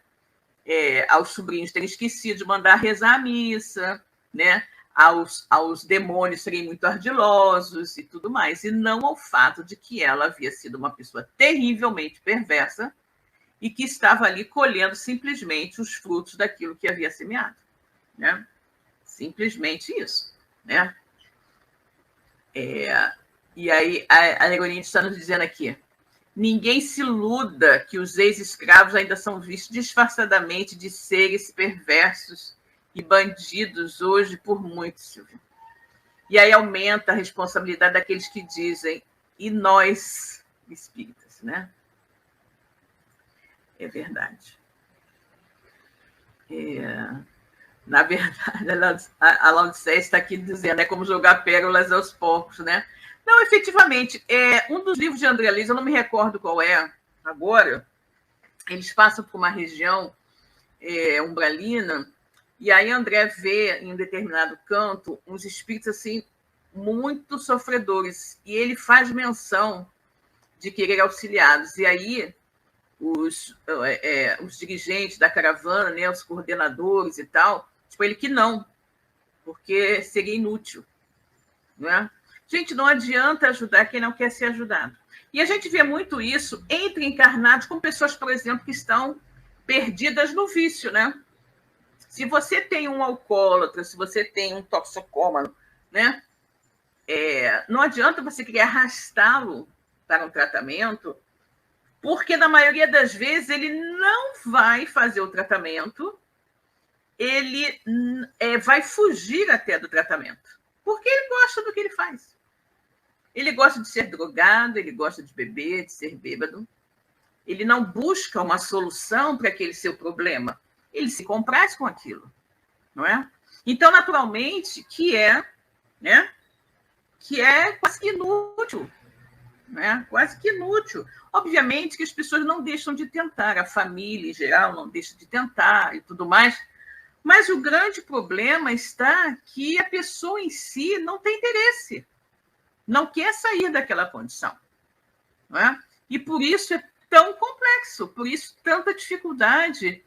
Aos sobrinhos terem esquecido de mandar rezar a missa, né? Aos demônios serem muito ardilosos e tudo mais, e não ao fato de que ela havia sido uma pessoa terrivelmente perversa e que estava ali colhendo simplesmente os frutos daquilo que havia semeado, né? Simplesmente isso, né? E aí a Negonite está nos dizendo aqui: ninguém se iluda que os ex-escravos ainda são vistos disfarçadamente de seres perversos e bandidos hoje por muitos, Silvia. E aí aumenta a responsabilidade daqueles que dizem, e nós, espíritas, né? É verdade. Na verdade, a Laodiceia está aqui dizendo, é como jogar pérolas aos porcos, né? Não, efetivamente, um dos livros de André Luiz, eu não me recordo qual é agora, eles passam por uma região umbralina, e aí André vê, em um determinado canto, uns espíritos assim, muito sofredores, e ele faz menção de querer auxiliá-los. E aí os dirigentes da caravana, né, os coordenadores e tal, tipo, ele que não, porque seria inútil, né? Gente, não adianta ajudar quem não quer ser ajudado. E a gente vê muito isso entre encarnados com pessoas, por exemplo, que estão perdidas no vício, né? Se você tem um alcoólatra, se você tem um toxicômano, né? Não adianta você querer arrastá-lo para um tratamento, porque na maioria das vezes ele não vai fazer o tratamento, ele vai fugir até do tratamento, porque ele gosta do que ele faz. Ele gosta de ser drogado, ele gosta de beber, de ser bêbado. Ele não busca uma solução para aquele seu problema. Ele se compraz com aquilo, não é? Então, naturalmente, né? Que é quase que inútil, né? Quase que inútil. Obviamente que as pessoas não deixam de tentar, a família em geral não deixa de tentar e tudo mais, mas o grande problema está que a pessoa em si não tem interesse, não quer sair daquela condição, não é? E por isso é tão complexo, por isso tanta dificuldade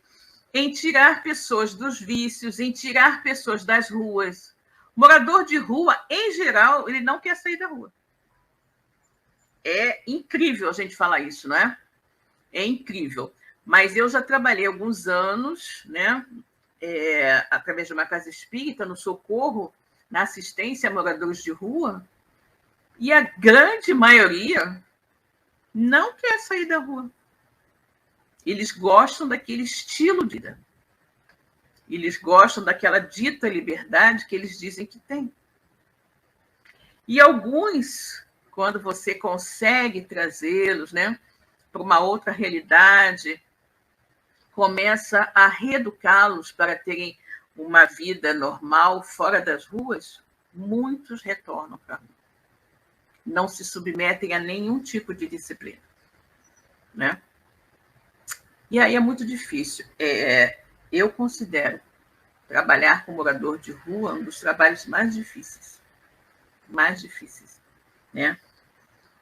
em tirar pessoas dos vícios, em tirar pessoas das ruas. Morador de rua, em geral, ele não quer sair da rua. É incrível a gente falar isso, não é? É incrível. Mas eu já trabalhei alguns anos, né, através de uma casa espírita, no socorro, na assistência a moradores de rua, e a grande maioria não quer sair da rua. Eles gostam daquele estilo de vida. Eles gostam daquela dita liberdade que eles dizem que tem. E alguns, quando você consegue trazê-los, né, para uma outra realidade, começa a reeducá-los para terem uma vida normal fora das ruas, muitos retornam para a rua. Não se submetem a nenhum tipo de disciplina, né? E aí é muito difícil. Eu considero trabalhar com morador de rua um dos trabalhos mais difíceis, né?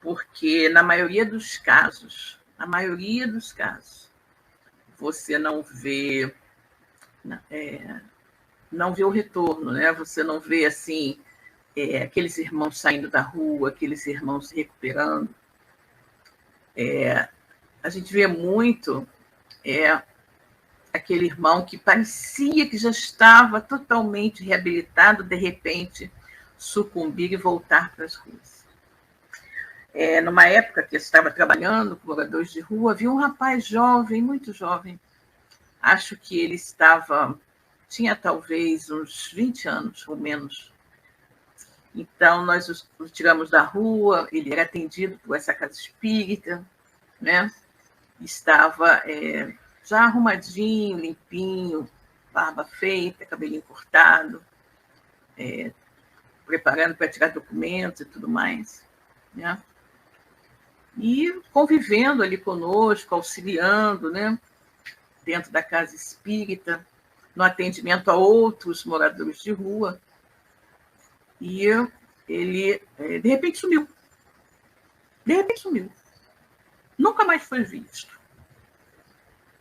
Porque na maioria dos casos, você não vê o retorno, né? Você não vê assim aqueles irmãos saindo da rua, aqueles irmãos se recuperando. A gente vê muito aquele irmão que parecia que já estava totalmente reabilitado, de repente sucumbir e voltar para as ruas. Numa época que eu estava trabalhando com moradores de rua, havia um rapaz jovem, muito jovem, acho que ele tinha talvez uns 20 anos ou menos. Então, nós o tiramos da rua, ele era atendido por essa casa espírita, né? Estava já arrumadinho, limpinho, barba feita, cabelinho cortado, preparando para tirar documentos e tudo mais, né? E convivendo ali conosco, auxiliando, né? Dentro da casa espírita, no atendimento a outros moradores de rua. E ele, de repente, sumiu. Nunca mais foi visto.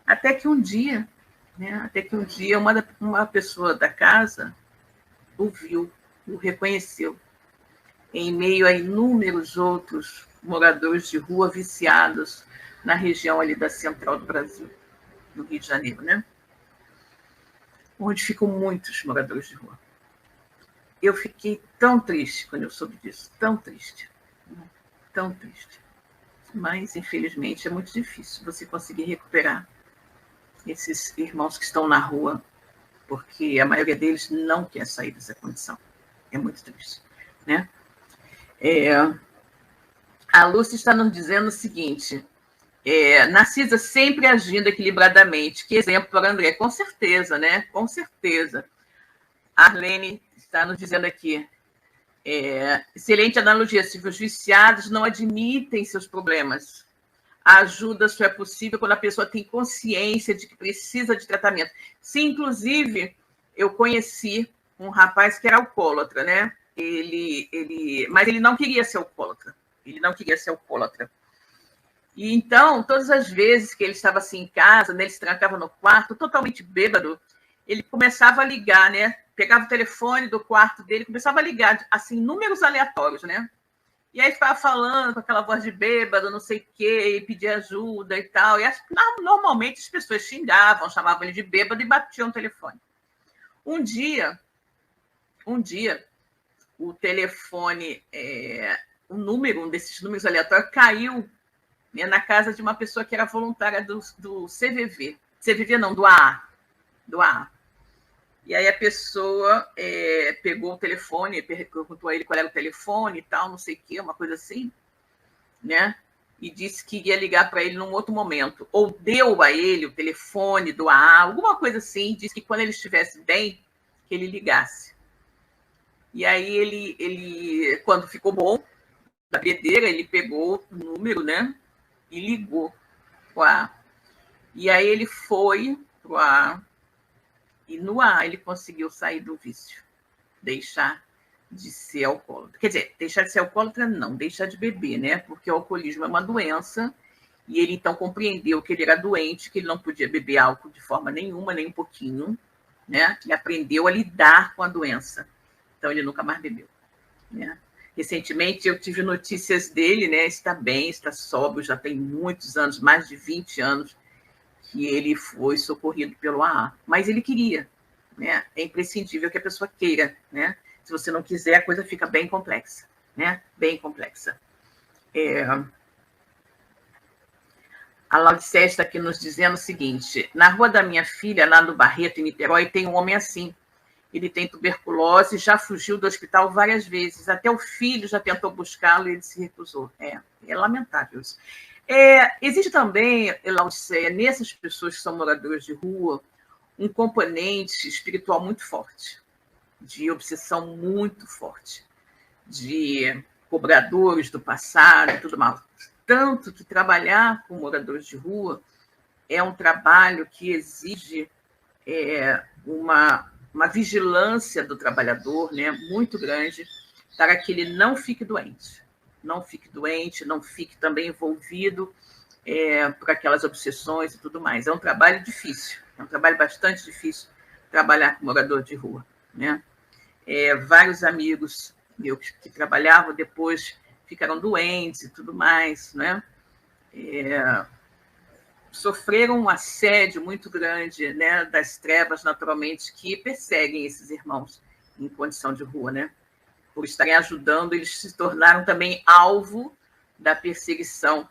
Até que um dia, uma pessoa da casa o viu, o reconheceu, em meio a inúmeros outros moradores de rua viciados na região ali da Central do Brasil, no Rio de Janeiro, né? Onde ficam muitos moradores de rua. Eu fiquei tão triste quando eu soube disso, tão triste. Mas, infelizmente, é muito difícil você conseguir recuperar esses irmãos que estão na rua, porque a maioria deles não quer sair dessa condição. É muito triste, né? A Lúcia está nos dizendo o seguinte: Narcisa sempre agindo equilibradamente. Que exemplo para André? Com certeza, né? Com certeza. A Arlene está nos dizendo aqui: excelente analogia, se os viciados não admitem seus problemas. A ajuda só é possível quando a pessoa tem consciência de que precisa de tratamento. Sim, inclusive, eu conheci um rapaz que era alcoólatra, né? Mas ele não queria ser alcoólatra. E então, todas as vezes que ele estava assim em casa, né, ele se trancava no quarto, totalmente bêbado, ele começava a ligar, né? Pegava o telefone do quarto dele, começava a ligar, assim, números aleatórios, né? E aí ficava falando com aquela voz de bêbado, não sei o quê, e pedia ajuda e tal. E normalmente as pessoas xingavam, chamavam ele de bêbado e batiam o telefone. Um dia, o telefone, um desses números aleatórios, caiu, né, na casa de uma pessoa que era voluntária do CVV. CVV não, do AA. E aí a pessoa pegou o telefone, perguntou a ele qual era o telefone e tal, não sei o quê, uma coisa assim, né? E disse que ia ligar para ele num outro momento. Ou deu a ele o telefone do AA, alguma coisa assim, disse que quando ele estivesse bem, que ele ligasse. E aí ele quando ficou bom, da bebedeira, ele pegou o número, né? E ligou para o AA. E aí ele foi para o AA. E no AA ele conseguiu sair do vício, deixar de ser alcoólatra. Quer dizer, deixar de ser alcoólatra não, deixar de beber, né? Porque o alcoolismo é uma doença, e ele então compreendeu que ele era doente, que ele não podia beber álcool de forma nenhuma, nem um pouquinho, né? E aprendeu a lidar com a doença. Então ele nunca mais bebeu, né? Recentemente eu tive notícias dele, né? Está bem, está sóbrio, já tem muitos anos, mais de 20 anos, que ele foi socorrido pelo AA. Mas ele queria, né? É imprescindível que a pessoa queira, né? Se você não quiser, a coisa fica bem complexa, né? Bem complexa. A Laudicéia está aqui nos dizendo o seguinte: na rua da minha filha, lá no Barreto, em Niterói, tem um homem assim. Ele tem tuberculose, já fugiu do hospital várias vezes. Até o filho já tentou buscá-lo e ele se recusou. É lamentável isso. Existe também, Laudicéia, nessas pessoas que são moradores de rua, um componente espiritual muito forte, de obsessão muito forte, de cobradores do passado e tudo mais. Tanto que trabalhar com moradores de rua é um trabalho que exige uma vigilância do trabalhador, né, muito grande, para que ele não fique doente. Não fique também envolvido por aquelas obsessões e tudo mais. É um trabalho difícil, é um trabalho bastante difícil trabalhar com morador de rua, né? Vários amigos meus que trabalhavam depois ficaram doentes e tudo mais, né? Sofreram um assédio muito grande, né, das trevas, naturalmente, que perseguem esses irmãos em condição de rua, né? Por estarem ajudando, eles se tornaram também alvo da perseguição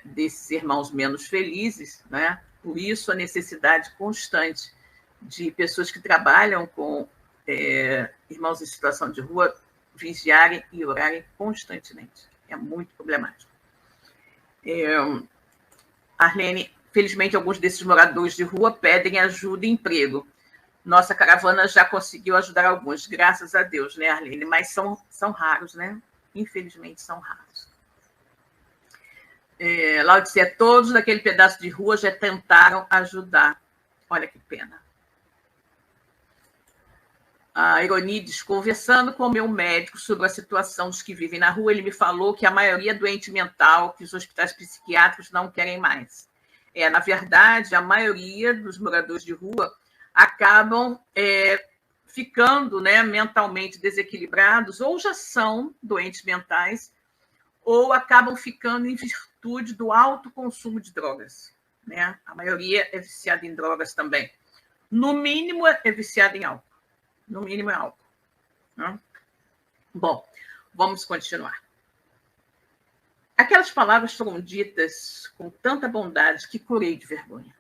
desses irmãos menos felizes, né? Por isso, a necessidade constante de pessoas que trabalham com irmãos em situação de rua vigiarem e orarem constantemente. É muito problemático. Arlene, felizmente, alguns desses moradores de rua pedem ajuda e emprego. Nossa caravana já conseguiu ajudar alguns, graças a Deus, né, Arlene? Mas são raros, né? Infelizmente, são raros. Laudicéia, todos daquele pedaço de rua já tentaram ajudar. Olha que pena. A Ironides, conversando com o meu médico sobre a situação dos que vivem na rua, ele me falou que a maioria é doente mental, que os hospitais psiquiátricos não querem mais. Na verdade, a maioria dos moradores de rua acabam ficando, né, mentalmente desequilibrados, ou já são doentes mentais, ou acabam ficando em virtude do alto consumo de drogas, né? A maioria é viciada em drogas também. No mínimo, é viciada em álcool. No mínimo é álcool. Né? Bom, vamos continuar. Aquelas palavras foram ditas com tanta bondade que curei de vergonha,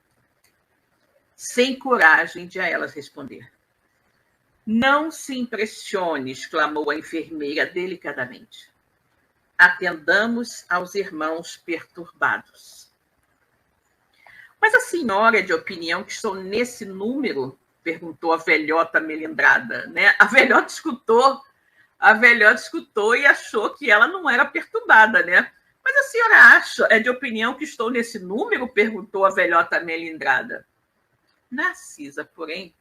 sem coragem de a elas responder. Não se impressione, exclamou a enfermeira delicadamente. Atendamos aos irmãos perturbados. Mas a senhora é de opinião que estou nesse número? Perguntou a velhota melindrada, né? A velhota escutou e achou que ela não era perturbada, né? Mas a senhora é de opinião que estou nesse número? Perguntou a velhota melindrada. Narcisa, porém,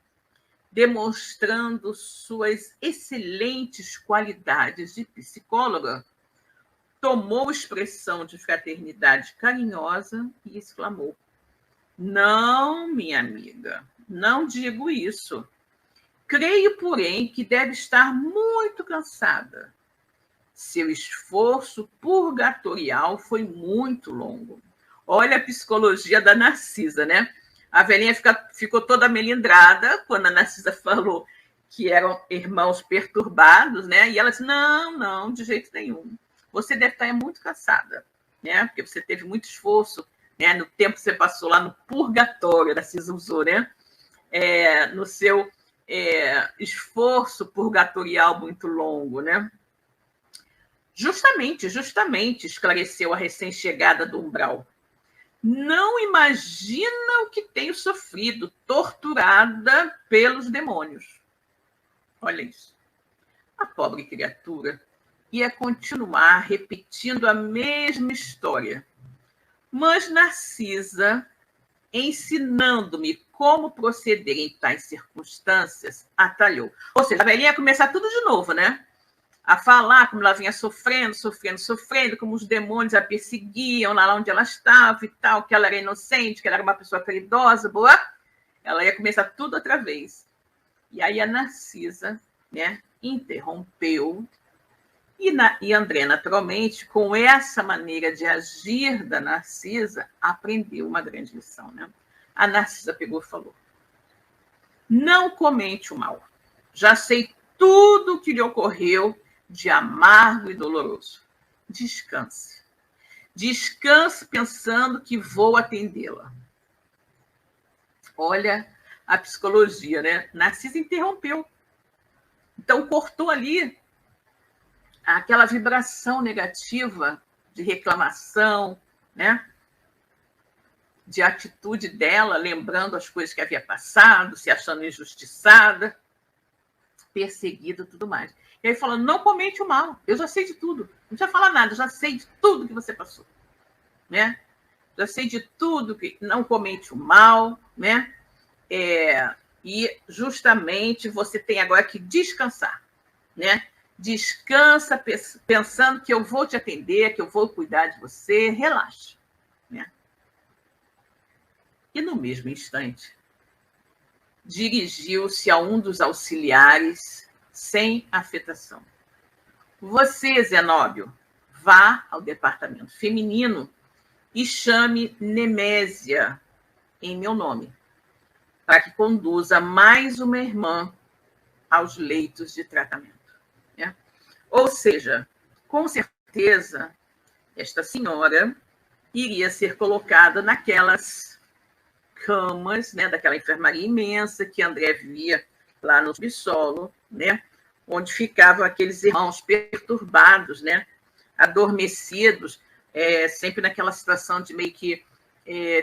demonstrando suas excelentes qualidades de psicóloga, tomou expressão de fraternidade carinhosa e exclamou: não, minha amiga, não digo isso. Creio, porém, que deve estar muito cansada. Seu esforço purgatorial foi muito longo. Olha a psicologia da Narcisa, né? A velhinha ficou toda melindrada quando a Narcisa falou que eram irmãos perturbados, né? E ela disse, não, de jeito nenhum. Você deve estar muito cansada, né? Porque você teve muito esforço, né? No tempo que você passou lá no purgatório, a Narcisa usou, né? No seu esforço purgatorial muito longo, né? Justamente, esclareceu a recém-chegada do umbral. Não imagina o que tenho sofrido, torturada pelos demônios. Olha isso. A pobre criatura ia continuar repetindo a mesma história. Mas Narcisa, ensinando-me como proceder em tais circunstâncias, atalhou. Ou seja, a velhinha ia começar tudo de novo, né? A falar como ela vinha sofrendo, como os demônios a perseguiam lá onde ela estava e tal, que ela era inocente, que ela era uma pessoa caridosa, boa. Ela ia começar tudo outra vez. E aí a Narcisa, né, interrompeu E André, naturalmente, com essa maneira de agir da Narcisa, aprendeu uma grande lição, né? A Narcisa pegou e falou: não comente o mal. Já sei tudo o que lhe ocorreu de amargo e doloroso. Descanse. Descanse pensando que vou atendê-la. Olha a psicologia, né? Narcisa interrompeu. Então, cortou ali aquela vibração negativa de reclamação, né? De atitude dela, lembrando as coisas que havia passado, se achando injustiçada, perseguida e tudo mais. E aí falando, não comente o mal, eu já sei de tudo, não precisa falar nada, eu já sei de tudo que você passou, né? Já sei de tudo, que não comente o mal, né? E justamente você tem agora que descansar, né? Descansa pensando que eu vou te atender, que eu vou cuidar de você, relaxa, né? E no mesmo instante, dirigiu-se a um dos auxiliares sem afetação. Você, Zenóbio, vá ao departamento feminino e chame Nemésia em meu nome, para que conduza mais uma irmã aos leitos de tratamento. Né? Ou seja, com certeza, esta senhora iria ser colocada naquelas camas, né, daquela enfermaria imensa que André via lá no subsolo, né, onde ficavam aqueles irmãos perturbados, né, adormecidos, sempre naquela situação de meio que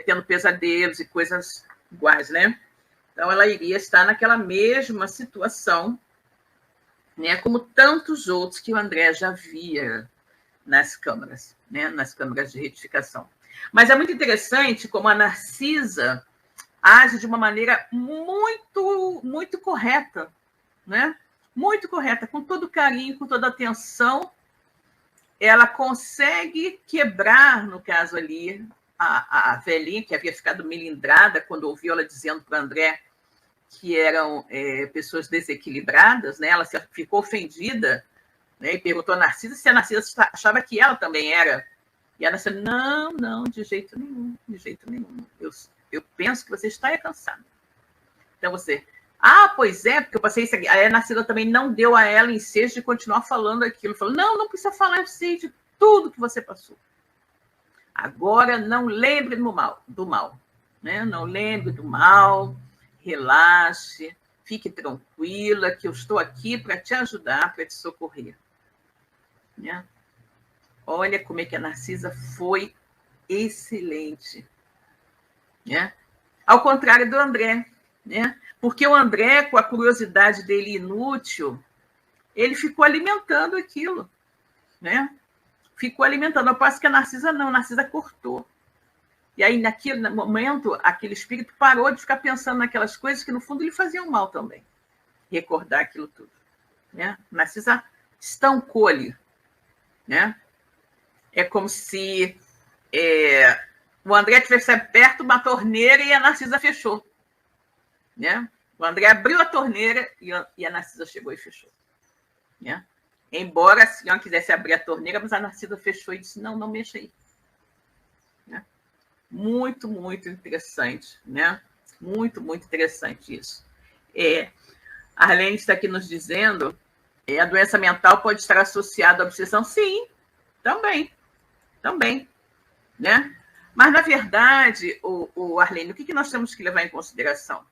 tendo pesadelos e coisas iguais, né? Então, ela iria estar naquela mesma situação, né, como tantos outros que o André já via nas câmaras, né, nas câmaras de retificação. Mas é muito interessante como a Narcisa age de uma maneira muito, muito correta, né? Muito correta, com todo carinho, com toda atenção. Ela consegue quebrar, no caso ali, a velhinha, que havia ficado melindrada quando ouviu ela dizendo para o André que eram pessoas desequilibradas, né? Ela ficou ofendida, né? E perguntou a Narcisa se a Narcisa achava que ela também era. E ela disse, não, de jeito nenhum, de jeito nenhum. Eu penso que você está cansada. Então você, pois é, porque eu passei isso aqui. Aí a Narcisa também não deu a ela ensejo de continuar falando aquilo. Falou, não precisa falar, eu sei de tudo que você passou. Agora não lembre do mal, né? Não lembre do mal, relaxe, fique tranquila, que eu estou aqui para te ajudar, para te socorrer. Né? Olha como é que a Narcisa foi excelente. Né? Ao contrário do André. Né? Porque o André, com a curiosidade dele inútil, ele ficou alimentando aquilo. Né? Ficou alimentando. Eu passo que a Narcisa não, a Narcisa cortou. E aí, naquele momento, aquele espírito parou de ficar pensando naquelas coisas que, no fundo, lhe faziam mal também. Recordar aquilo tudo. Né? Narcisa estancou-lhe. Né? É como se o André tivesse perto uma torneira e a Narcisa fechou. Né? O André abriu a torneira e a Narcisa chegou e fechou. Né? Embora a senhora quisesse abrir a torneira, mas a Narcisa fechou e disse, não mexa aí. Né? Muito, muito interessante. Né? Muito, muito interessante isso. A Arlene está aqui nos dizendo, a doença mental pode estar associada à obsessão? Sim, também. Né? Mas, na verdade, Arlene, o que nós temos que levar em consideração?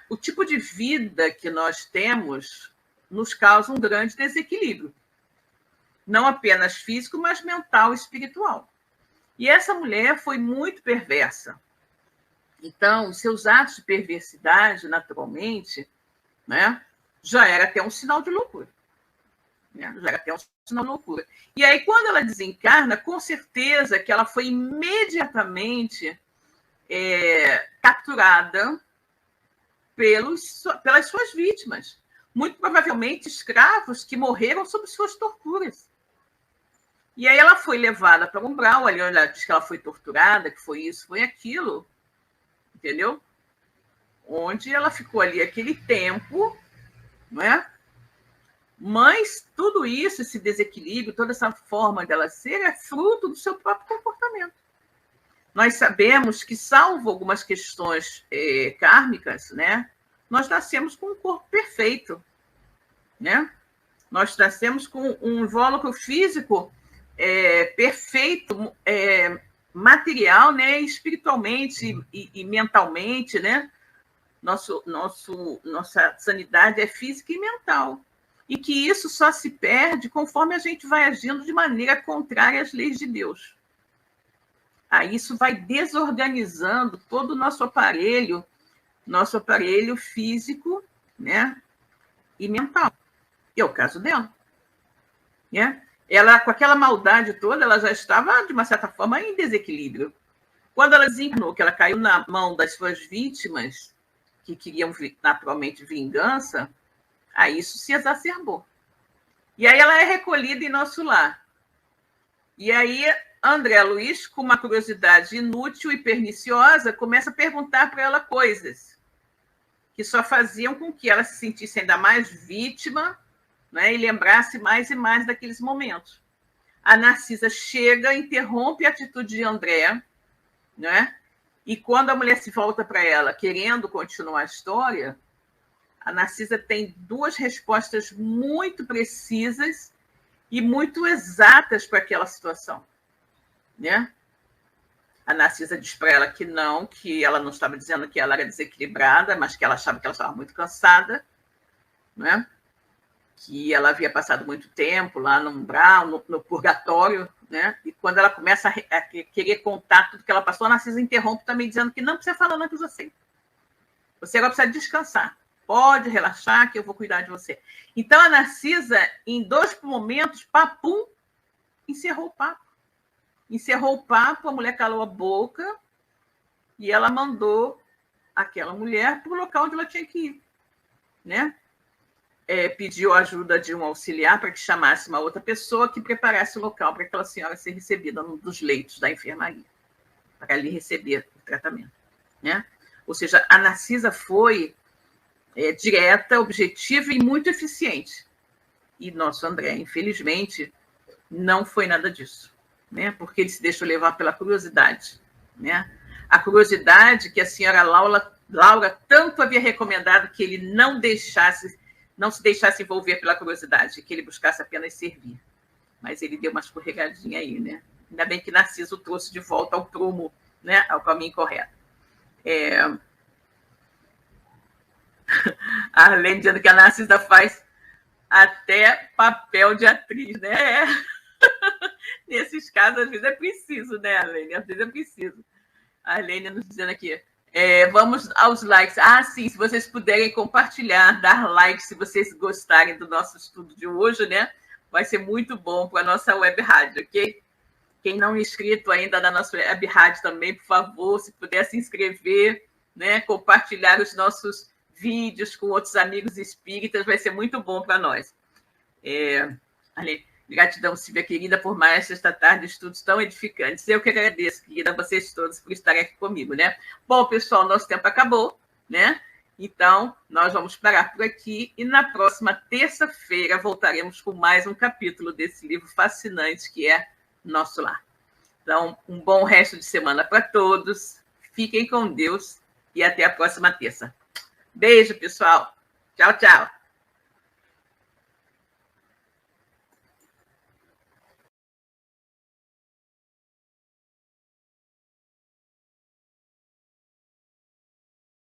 O tipo de vida que nós temos nos causa um grande desequilíbrio. Não apenas físico, mas mental e espiritual. E essa mulher foi muito perversa. Então, os seus atos de perversidade, naturalmente, né, já era até um sinal de loucura. Já era até um sinal de loucura. E aí, quando ela desencarna, com certeza que ela foi imediatamente capturada pelas suas vítimas. Muito provavelmente escravos que morreram sob suas torturas. E aí ela foi levada para o umbral, ali ela diz que ela foi torturada, que foi isso, foi aquilo, entendeu? Onde ela ficou ali aquele tempo, não é? Mas tudo isso, esse desequilíbrio, toda essa forma dela ser, é fruto do seu próprio comportamento. Nós sabemos que, salvo algumas questões kármicas, né, nós nascemos com um corpo perfeito, né? Nós nascemos com um invólucro físico perfeito, material, né, espiritualmente e mentalmente, né? Nossa sanidade é física e mental. E que isso só se perde conforme a gente vai agindo de maneira contrária às leis de Deus. Aí isso vai desorganizando todo o nosso aparelho físico, né, e mental. E é o caso dela. Né? Ela, com aquela maldade toda, ela já estava, de uma certa forma, em desequilíbrio. Quando ela desencarnou, que ela caiu na mão das suas vítimas, que queriam naturalmente vingança, aí isso se exacerbou. E aí ela é recolhida em nosso lar. E aí André Luiz, com uma curiosidade inútil e perniciosa, começa a perguntar para ela coisas que só faziam com que ela se sentisse ainda mais vítima, né, e lembrasse mais e mais daqueles momentos. A Narcisa chega, interrompe a atitude de André, né? E quando a mulher se volta para ela, querendo continuar a história, a Narcisa tem duas respostas muito precisas e muito exatas para aquela situação, né? A Narcisa diz para ela que ela não estava dizendo que ela era desequilibrada, mas que ela achava que ela estava muito cansada, né? Que ela havia passado muito tempo lá no umbral, no purgatório, né? E quando ela começa a querer contar tudo que ela passou, a Narcisa interrompe também, dizendo que não precisa falar, não, que eu já sei. Você agora precisa descansar. Pode relaxar, que eu vou cuidar de você. Então, a Narcisa, em 2 momentos, papum, encerrou o papo. Encerrou o papo, a mulher calou a boca e ela mandou aquela mulher para o local onde ela tinha que ir, né? Pediu a ajuda de um auxiliar para que chamasse uma outra pessoa que preparasse o local para aquela senhora ser recebida num dos leitos da enfermaria, para ali receber o tratamento, né? Ou seja, a Narcisa foi direta, objetiva e muito eficiente. E nosso André, infelizmente, não foi nada disso, né? Porque ele se deixou levar pela curiosidade, né? A curiosidade que a senhora Laura tanto havia recomendado que ele não se deixasse envolver pela curiosidade, que ele buscasse apenas servir. Mas ele deu uma escorregadinha aí, né? Ainda bem que Narciso trouxe de volta ao prumo, né? Ao caminho correto. A Arlene dizendo que a Narcisa faz até papel de atriz, né? Nesses casos, às vezes é preciso, né, Arlene? Às vezes é preciso. A Arlene nos dizendo aqui, vamos aos likes. Sim, se vocês puderem compartilhar, dar like, se vocês gostarem do nosso estudo de hoje, né? Vai ser muito bom para a nossa web rádio, ok? Quem não é inscrito ainda na nossa web rádio também, por favor, se puder se inscrever, né? Compartilhar os nossos vídeos com outros amigos espíritas, vai ser muito bom para nós. Gratidão, Silvia, querida, por mais esta tarde de estudos tão edificantes. Eu que agradeço, querida, a vocês todos por estarem aqui comigo, né? Bom, pessoal, nosso tempo acabou, né? Então, nós vamos parar por aqui e na próxima terça-feira voltaremos com mais um capítulo desse livro fascinante que é Nosso Lar. Então, um bom resto de semana para todos. Fiquem com Deus e até a próxima terça. Beijo, pessoal. Tchau, tchau.